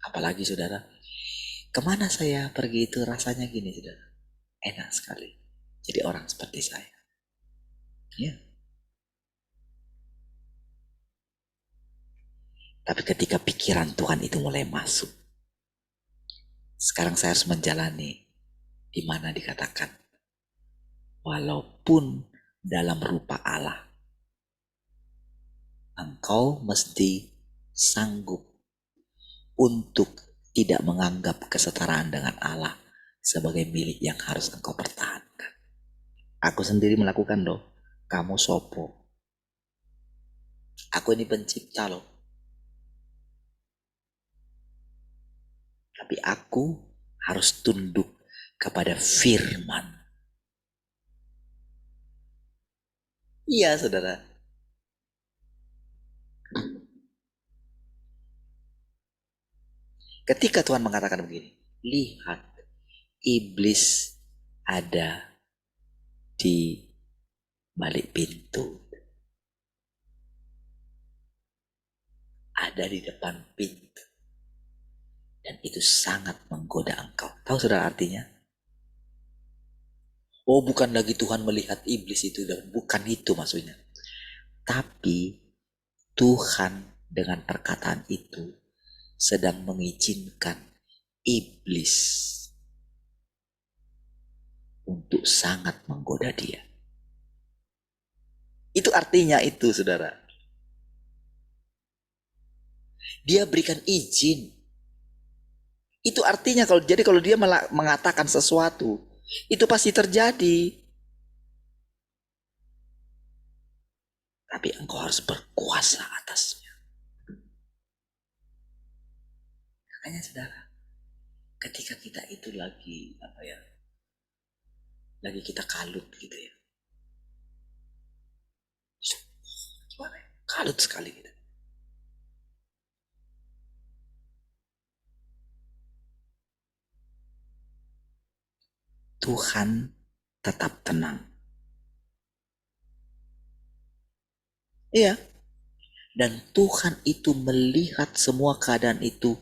apalagi saudara, kemana saya pergi itu rasanya gini saudara, enak sekali. Jadi orang seperti saya. Ya. Tapi ketika pikiran Tuhan itu mulai masuk, sekarang saya harus menjalani di mana dikatakan, walaupun dalam rupa Allah, engkau mesti sanggup untuk tidak menganggap kesetaraan dengan Allah sebagai milik yang harus engkau pertahankan. Aku sendiri melakukan loh. Kamu sopo. Aku ini pencipta loh. Tapi aku harus tunduk kepada firman. Iya saudara. Ketika Tuhan mengatakan begini, lihat iblis ada di balik pintu. Ada di depan pintu. Dan itu sangat menggoda engkau. Tahu saudara artinya? Oh, bukan lagi Tuhan melihat iblis itu. Bukan itu maksudnya. Tapi Tuhan dengan perkataan itu sedang mengizinkan iblis untuk sangat menggoda dia. Itu artinya itu saudara. Dia berikan izin. Itu artinya kalau dia mengatakan sesuatu, itu pasti terjadi. Tapi engkau harus berkuasa atasnya. Makanya saudara, ketika kita itu lagi lagi kita kalut gitu ya. Gimana ya? Kalut sekali gitu. Tuhan tetap tenang. Iya. Dan Tuhan itu melihat semua keadaan itu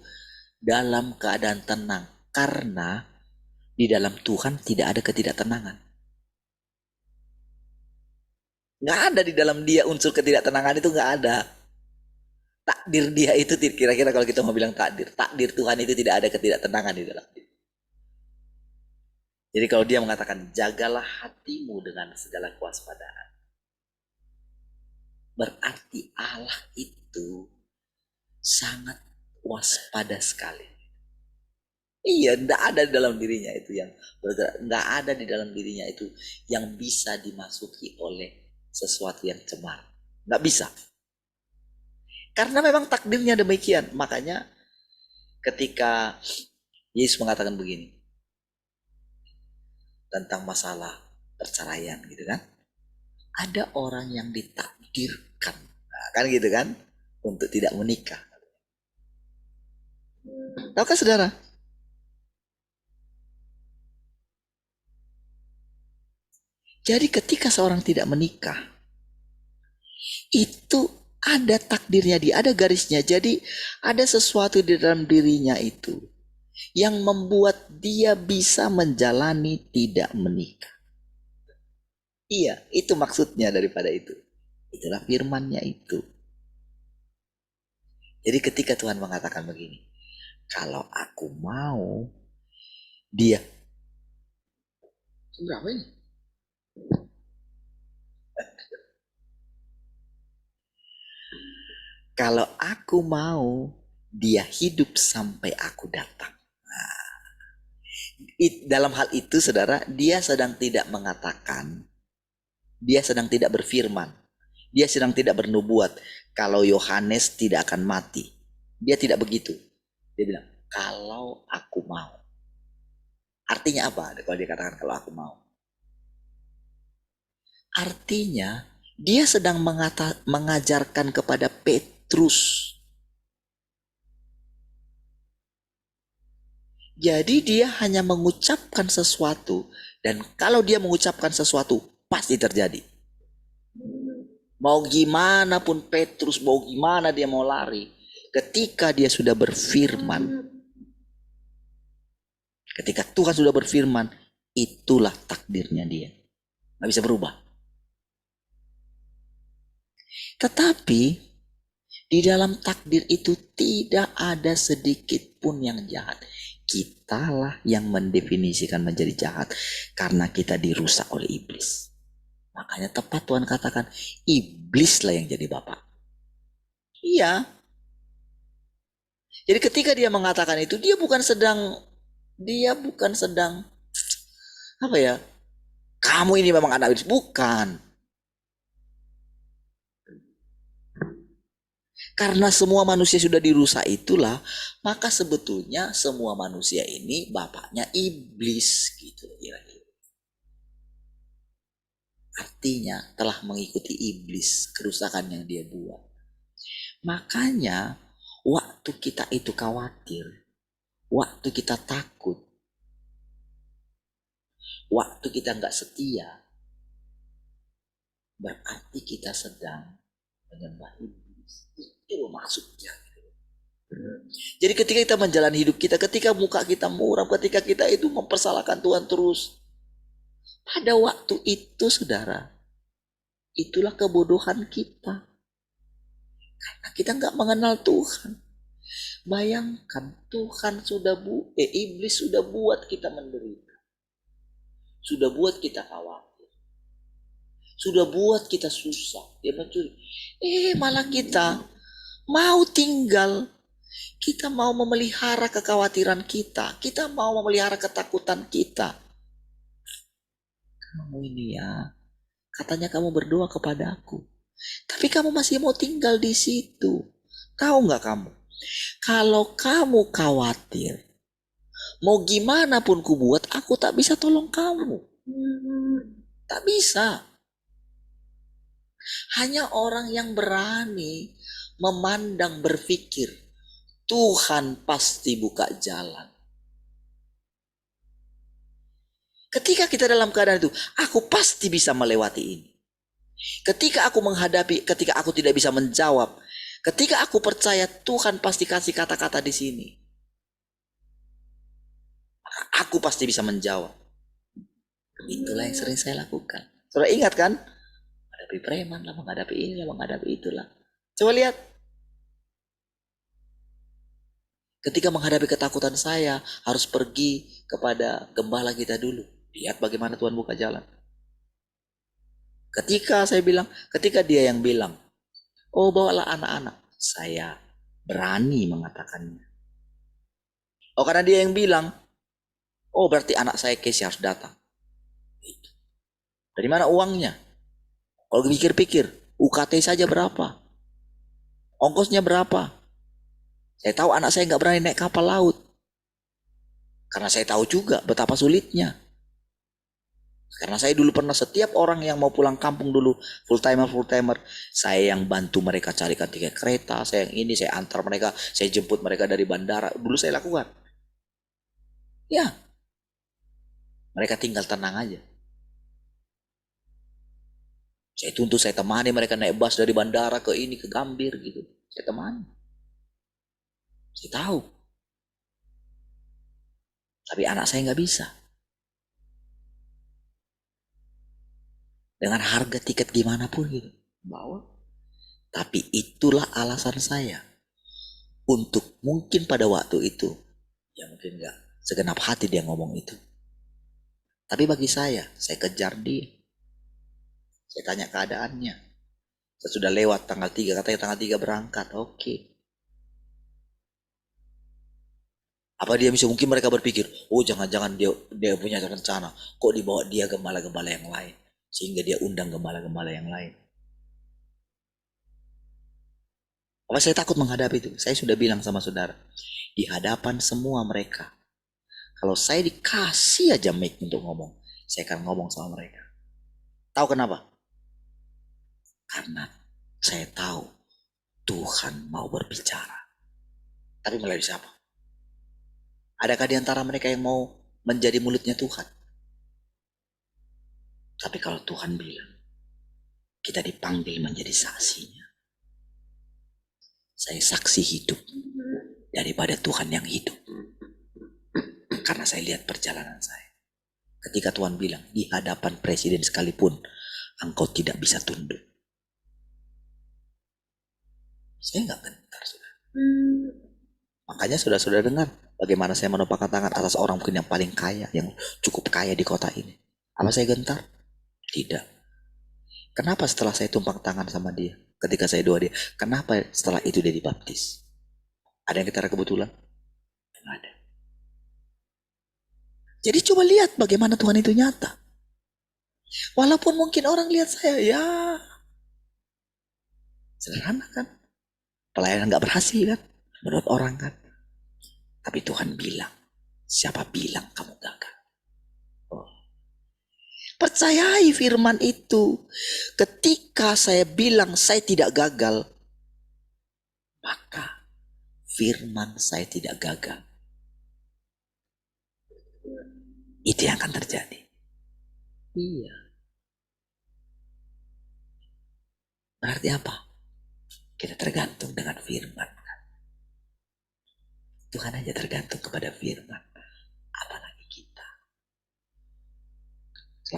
dalam keadaan tenang. Karena di dalam Tuhan tidak ada ketidaktenangan. Nggak ada di dalam dia unsur ketidaktenangan itu, nggak ada. Takdir dia itu kira-kira kalau kita mau bilang takdir Tuhan itu tidak ada ketidaktenangan di dalam dia. Jadi kalau dia mengatakan jagalah hatimu dengan segala kewaspadaan, berarti Allah itu sangat waspada sekali. Iya, tidak ada di dalam dirinya itu yang bergerak, tidak ada di dalam dirinya itu yang bisa dimasuki oleh sesuatu yang cemar, nggak bisa. Karena memang takdirnya demikian. Makanya ketika Yesus mengatakan begini tentang masalah perceraian gitu kan, ada orang yang ditakdirkan, nah, kan gitu kan, untuk tidak menikah. Tahukah saudara? Jadi ketika seorang tidak menikah, itu ada takdirnya dia, ada garisnya. Jadi ada sesuatu di dalam dirinya itu yang membuat dia bisa menjalani tidak menikah. Iya, itu maksudnya daripada itu. Itulah firmannya itu. Jadi ketika Tuhan mengatakan begini, kalau aku mau, dia. Berapa ini? Kalau aku mau, dia hidup sampai aku datang. Nah, dalam hal itu saudara, dia sedang tidak mengatakan, dia sedang tidak berfirman, dia sedang tidak bernubuat kalau Yohanes tidak akan mati. Dia tidak begitu. Dia bilang, kalau aku mau. Artinya apa kalau dia katakan kalau aku mau? Artinya dia sedang mengajarkan kepada Petrus. Jadi dia hanya mengucapkan sesuatu, dan kalau dia mengucapkan sesuatu pasti terjadi. Mau gimana pun Petrus, mau gimana dia mau lari, ketika dia sudah berfirman, ketika Tuhan sudah berfirman, itulah takdirnya dia. Nggak bisa berubah. Tetapi di dalam takdir itu tidak ada sedikit pun yang jahat. Kitalah yang mendefinisikan menjadi jahat karena kita dirusak oleh iblis. Makanya tepat Tuhan katakan, iblislah yang jadi bapak. Iya. Jadi ketika dia mengatakan itu, dia bukan sedang apa ya? Kamu ini memang anak iblis, bukan. Karena semua manusia sudah dirusak itulah, maka sebetulnya semua manusia ini bapaknya iblis gitu kira-kira. Artinya telah mengikuti iblis, kerusakan yang dia buat. Makanya waktu kita itu khawatir, waktu kita takut, waktu kita nggak setia, berarti kita sedang menyembah iblis. Itu maksudnya. Jadi ketika kita menjalani hidup kita, ketika muka kita muram, ketika kita itu mempersalahkan Tuhan terus, pada waktu itu saudara, itulah kebodohan kita. Karena kita nggak mengenal Tuhan. Bayangkan Tuhan iblis sudah buat kita menderita. Sudah buat kita khawatir. Sudah buat kita susah. Dia mencuri. Malah kita mau tinggal. Kita mau memelihara kekhawatiran kita. Kita mau memelihara ketakutan kita. Kamu ini ya, katanya kamu berdoa kepada aku. Tapi kamu masih mau tinggal di situ. Tahu nggak kamu? Kalau kamu khawatir, mau gimana pun ku buat, aku tak bisa tolong kamu. Tak bisa. Hanya orang yang berani memandang, berpikir, Tuhan pasti buka jalan. Ketika kita dalam keadaan itu, aku pasti bisa melewati ini. Ketika aku tidak bisa menjawab, ketika aku percaya Tuhan pasti kasih kata-kata di sini, maka aku pasti bisa menjawab. Itulah yang sering saya lakukan. Saudara ingat kan? Menghadapi preman lah, menghadapi ini lah, menghadapi itulah. Coba lihat. Ketika menghadapi ketakutan saya, harus pergi kepada gembala kita dulu. Lihat bagaimana Tuhan buka jalan. Ketika dia yang bilang, oh bawalah anak-anak, saya berani mengatakannya. Oh karena dia yang bilang, oh berarti anak saya Casey harus datang. Dari mana uangnya? Kalau pikir-pikir, UKT saja berapa? Ongkosnya berapa? Saya tahu anak saya nggak berani naik kapal laut. Karena saya tahu juga betapa sulitnya. Karena saya dulu pernah, setiap orang yang mau pulang kampung dulu, full timer, saya yang bantu mereka carikan tiket kereta, saya yang ini, saya antar mereka, saya jemput mereka dari bandara. Dulu saya lakukan. Ya, mereka tinggal tenang aja. Saya tuntut, saya temani mereka naik bus dari bandara ke ini, ke Gambir gitu. Saya temani. Saya tahu. Tapi anak saya nggak bisa. Dengan harga tiket gimana pun gitu. Bawa. Tapi itulah alasan saya. Untuk mungkin pada waktu itu. Ya mungkin nggak segenap hati dia ngomong itu. Tapi bagi saya kejar dia. Saya tanya keadaannya. Saya sudah lewat tanggal 3, katanya tanggal 3 berangkat. Oke. Apa dia bisa, mungkin mereka berpikir, oh jangan-jangan dia punya rencana, kok dibawa dia gembala-gembala yang lain, sehingga dia undang gembala-gembala yang lain. Apa saya takut menghadapi itu? Saya sudah bilang sama saudara, di hadapan semua mereka, kalau saya dikasih aja mic untuk ngomong, saya akan ngomong sama mereka. Tahu kenapa? Karena saya tahu Tuhan mau berbicara. Tapi melalui siapa? Adakah di antara mereka yang mau menjadi mulutnya Tuhan? Tapi kalau Tuhan bilang, kita dipanggil menjadi saksinya. Saya saksi hidup daripada Tuhan yang hidup. Karena saya lihat perjalanan saya. Ketika Tuhan bilang, di hadapan presiden sekalipun, engkau tidak bisa tunduk. Saya nggak gentar, saudara. Makanya saudara-saudara dengar bagaimana saya menumpahkan tangan atas orang mungkin yang paling kaya, yang cukup kaya di kota ini. Apa saya gentar? Tidak. Kenapa setelah saya tumpang tangan sama dia, ketika saya doa dia, kenapa setelah itu dia dibaptis? Ada yang kita kebetulan? Tidak ada. Jadi coba lihat bagaimana Tuhan itu nyata. Walaupun mungkin orang lihat saya, ya sederhana kan. Pelayanan gak berhasil kan, menurut orang kan. Tapi Tuhan bilang, siapa bilang kamu gagal? Oh. Percayai firman itu. Ketika saya bilang saya tidak gagal, maka firman saya tidak gagal. Itu yang akan terjadi. Iya. Berarti apa? Kita tergantung dengan firman. Tuhan aja tergantung kepada firman. Apalagi kita.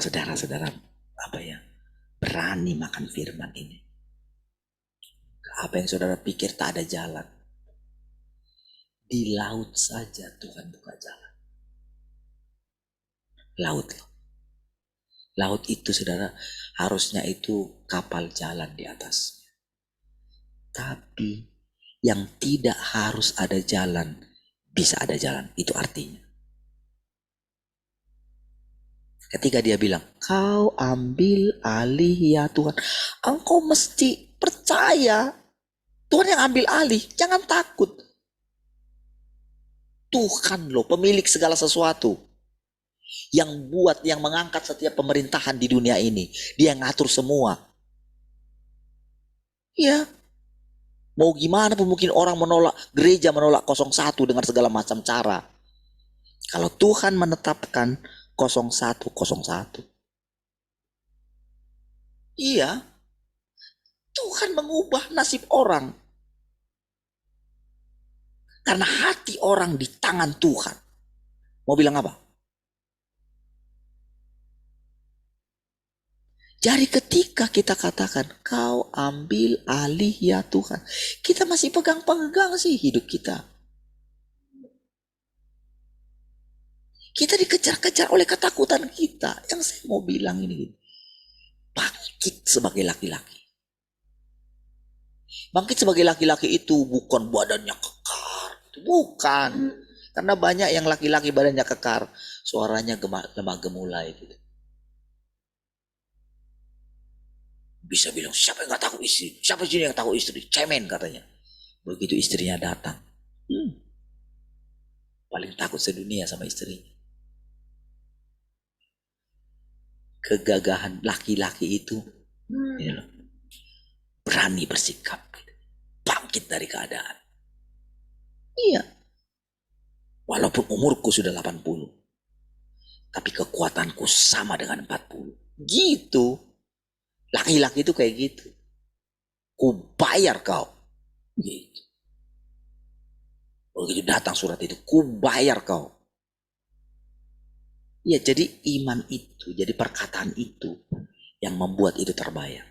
Saudara-saudara, apa ya? Berani makan firman ini. Apa yang saudara pikir tak ada jalan? Di laut saja Tuhan buka jalan. Laut loh. Laut itu saudara, harusnya itu kapal jalan di atasnya. Tapi yang tidak harus ada jalan, bisa ada jalan. Itu artinya. Ketika dia bilang, kau ambil alih ya Tuhan. Engkau mesti percaya. Tuhan yang ambil alih, jangan takut. Tuhan loh, pemilik segala sesuatu. Yang buat, yang mengangkat setiap pemerintahan di dunia ini. Dia yang ngatur semua. Iya. Mau gimana pun mungkin orang menolak, gereja menolak 01 dengan segala macam cara. Kalau Tuhan menetapkan 01, 01. Iya. Tuhan mengubah nasib orang. Karena hati orang di tangan Tuhan. Mau bilang apa? Jadi ketika kita katakan, kau ambil alih ya Tuhan. Kita masih pegang-pegang sih hidup kita. Kita dikejar-kejar oleh ketakutan kita. Yang saya mau bilang ini. Bangkit sebagai laki-laki. Bangkit sebagai laki-laki itu bukan badannya kekar. Bukan. Karena banyak yang laki-laki badannya kekar. Suaranya lemah gemulai gitu. Bisa bilang, siapa yang gak takut istri? Siapa sih yang takut istri? Cemen katanya. Begitu istrinya datang. Paling takut sedunia sama istri. Kegagahan laki-laki itu. Ini loh, berani bersikap. Bangkit dari keadaan. Iya. Walaupun umurku sudah 80. Tapi kekuatanku sama dengan 40. Gitu. Laki-laki itu kayak gitu. Ku bayar kau. Gitu. Begitu datang surat itu, ku bayar kau. Ya, jadi iman itu, jadi perkataan itu yang membuat itu terbayar.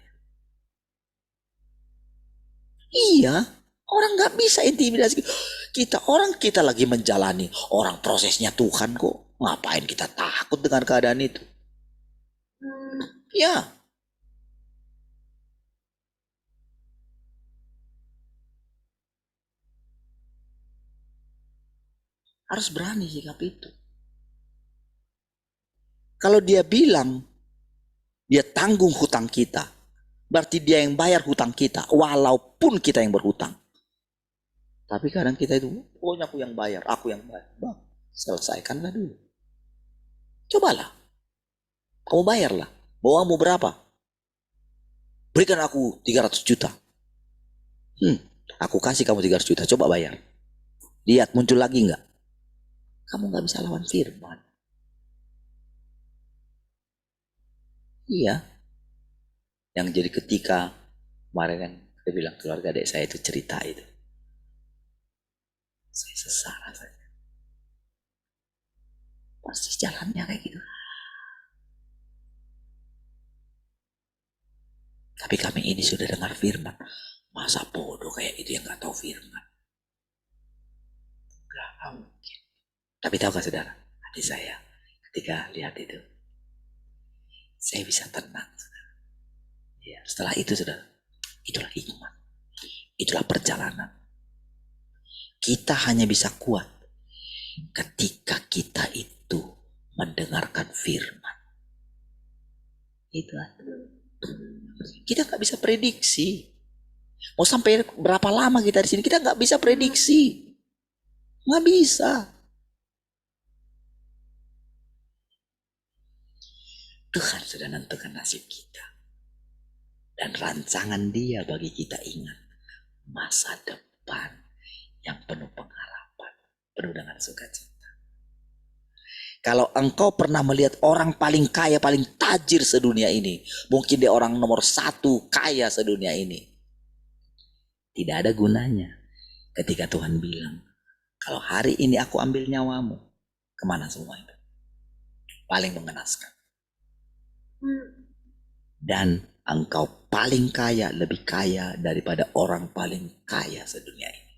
Iya, orang nggak bisa intimidasi kita. Orang kita lagi menjalani, orang prosesnya Tuhan kok. Ngapain kita takut dengan keadaan itu? Ya. Harus berani sikap itu. Kalau dia bilang, dia tanggung hutang kita. Berarti dia yang bayar hutang kita. Walaupun kita yang berhutang. Tapi kadang kita itu, pokoknya aku yang bayar. Aku yang bayar. Bang, selesaikanlah dulu. Cobalah. Kamu bayarlah. Bawamu berapa? Berikan aku 300 juta. Aku kasih kamu 300 juta. Coba bayar. Lihat muncul lagi enggak? Kamu gak bisa lawan firman. Iya. Yang jadi ketika kemarin kan saya bilang keluarga adik saya itu cerita itu. Saya sesara saja. Pasti jalannya kayak gitu. Tapi kami ini sudah dengar firman. Masa bodoh kayak itu yang gak tahu firman. Gak mungkin. Tapi tahukah saudara, hati saya ketika lihat itu, saya bisa tenang. Ya, setelah itu saudara, itulah hikmat. Itulah perjalanan. Kita hanya bisa kuat ketika kita itu mendengarkan firman. Itu kita nggak bisa prediksi. Mau sampai berapa lama kita di sini, kita nggak bisa prediksi. Nggak bisa. Tuhan sudah menentukan nasib kita. Dan rancangan Dia bagi kita ingat masa depan yang penuh pengharapan, penuh dengan sukacita. Kalau engkau pernah melihat orang paling kaya, paling tajir sedunia ini, mungkin dia orang nomor 1 kaya sedunia ini, tidak ada gunanya ketika Tuhan bilang, kalau hari ini aku ambil nyawamu, kemana semua itu? Paling mengenaskan. Dan engkau paling kaya, lebih kaya daripada orang paling kaya sedunia ini.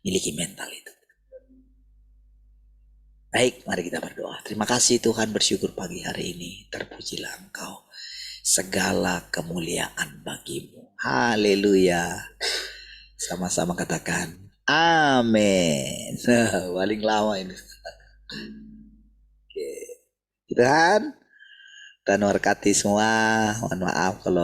Miliki mental itu. Baik, mari kita berdoa. Terima kasih Tuhan, bersyukur pagi hari ini. Terpujilah Engkau. Segala kemuliaan bagimu. Haleluya. Sama-sama katakan, amin. Paling lama ini. Oke. Tuhan, Tuhan memberkati semua. Mohon maaf kalau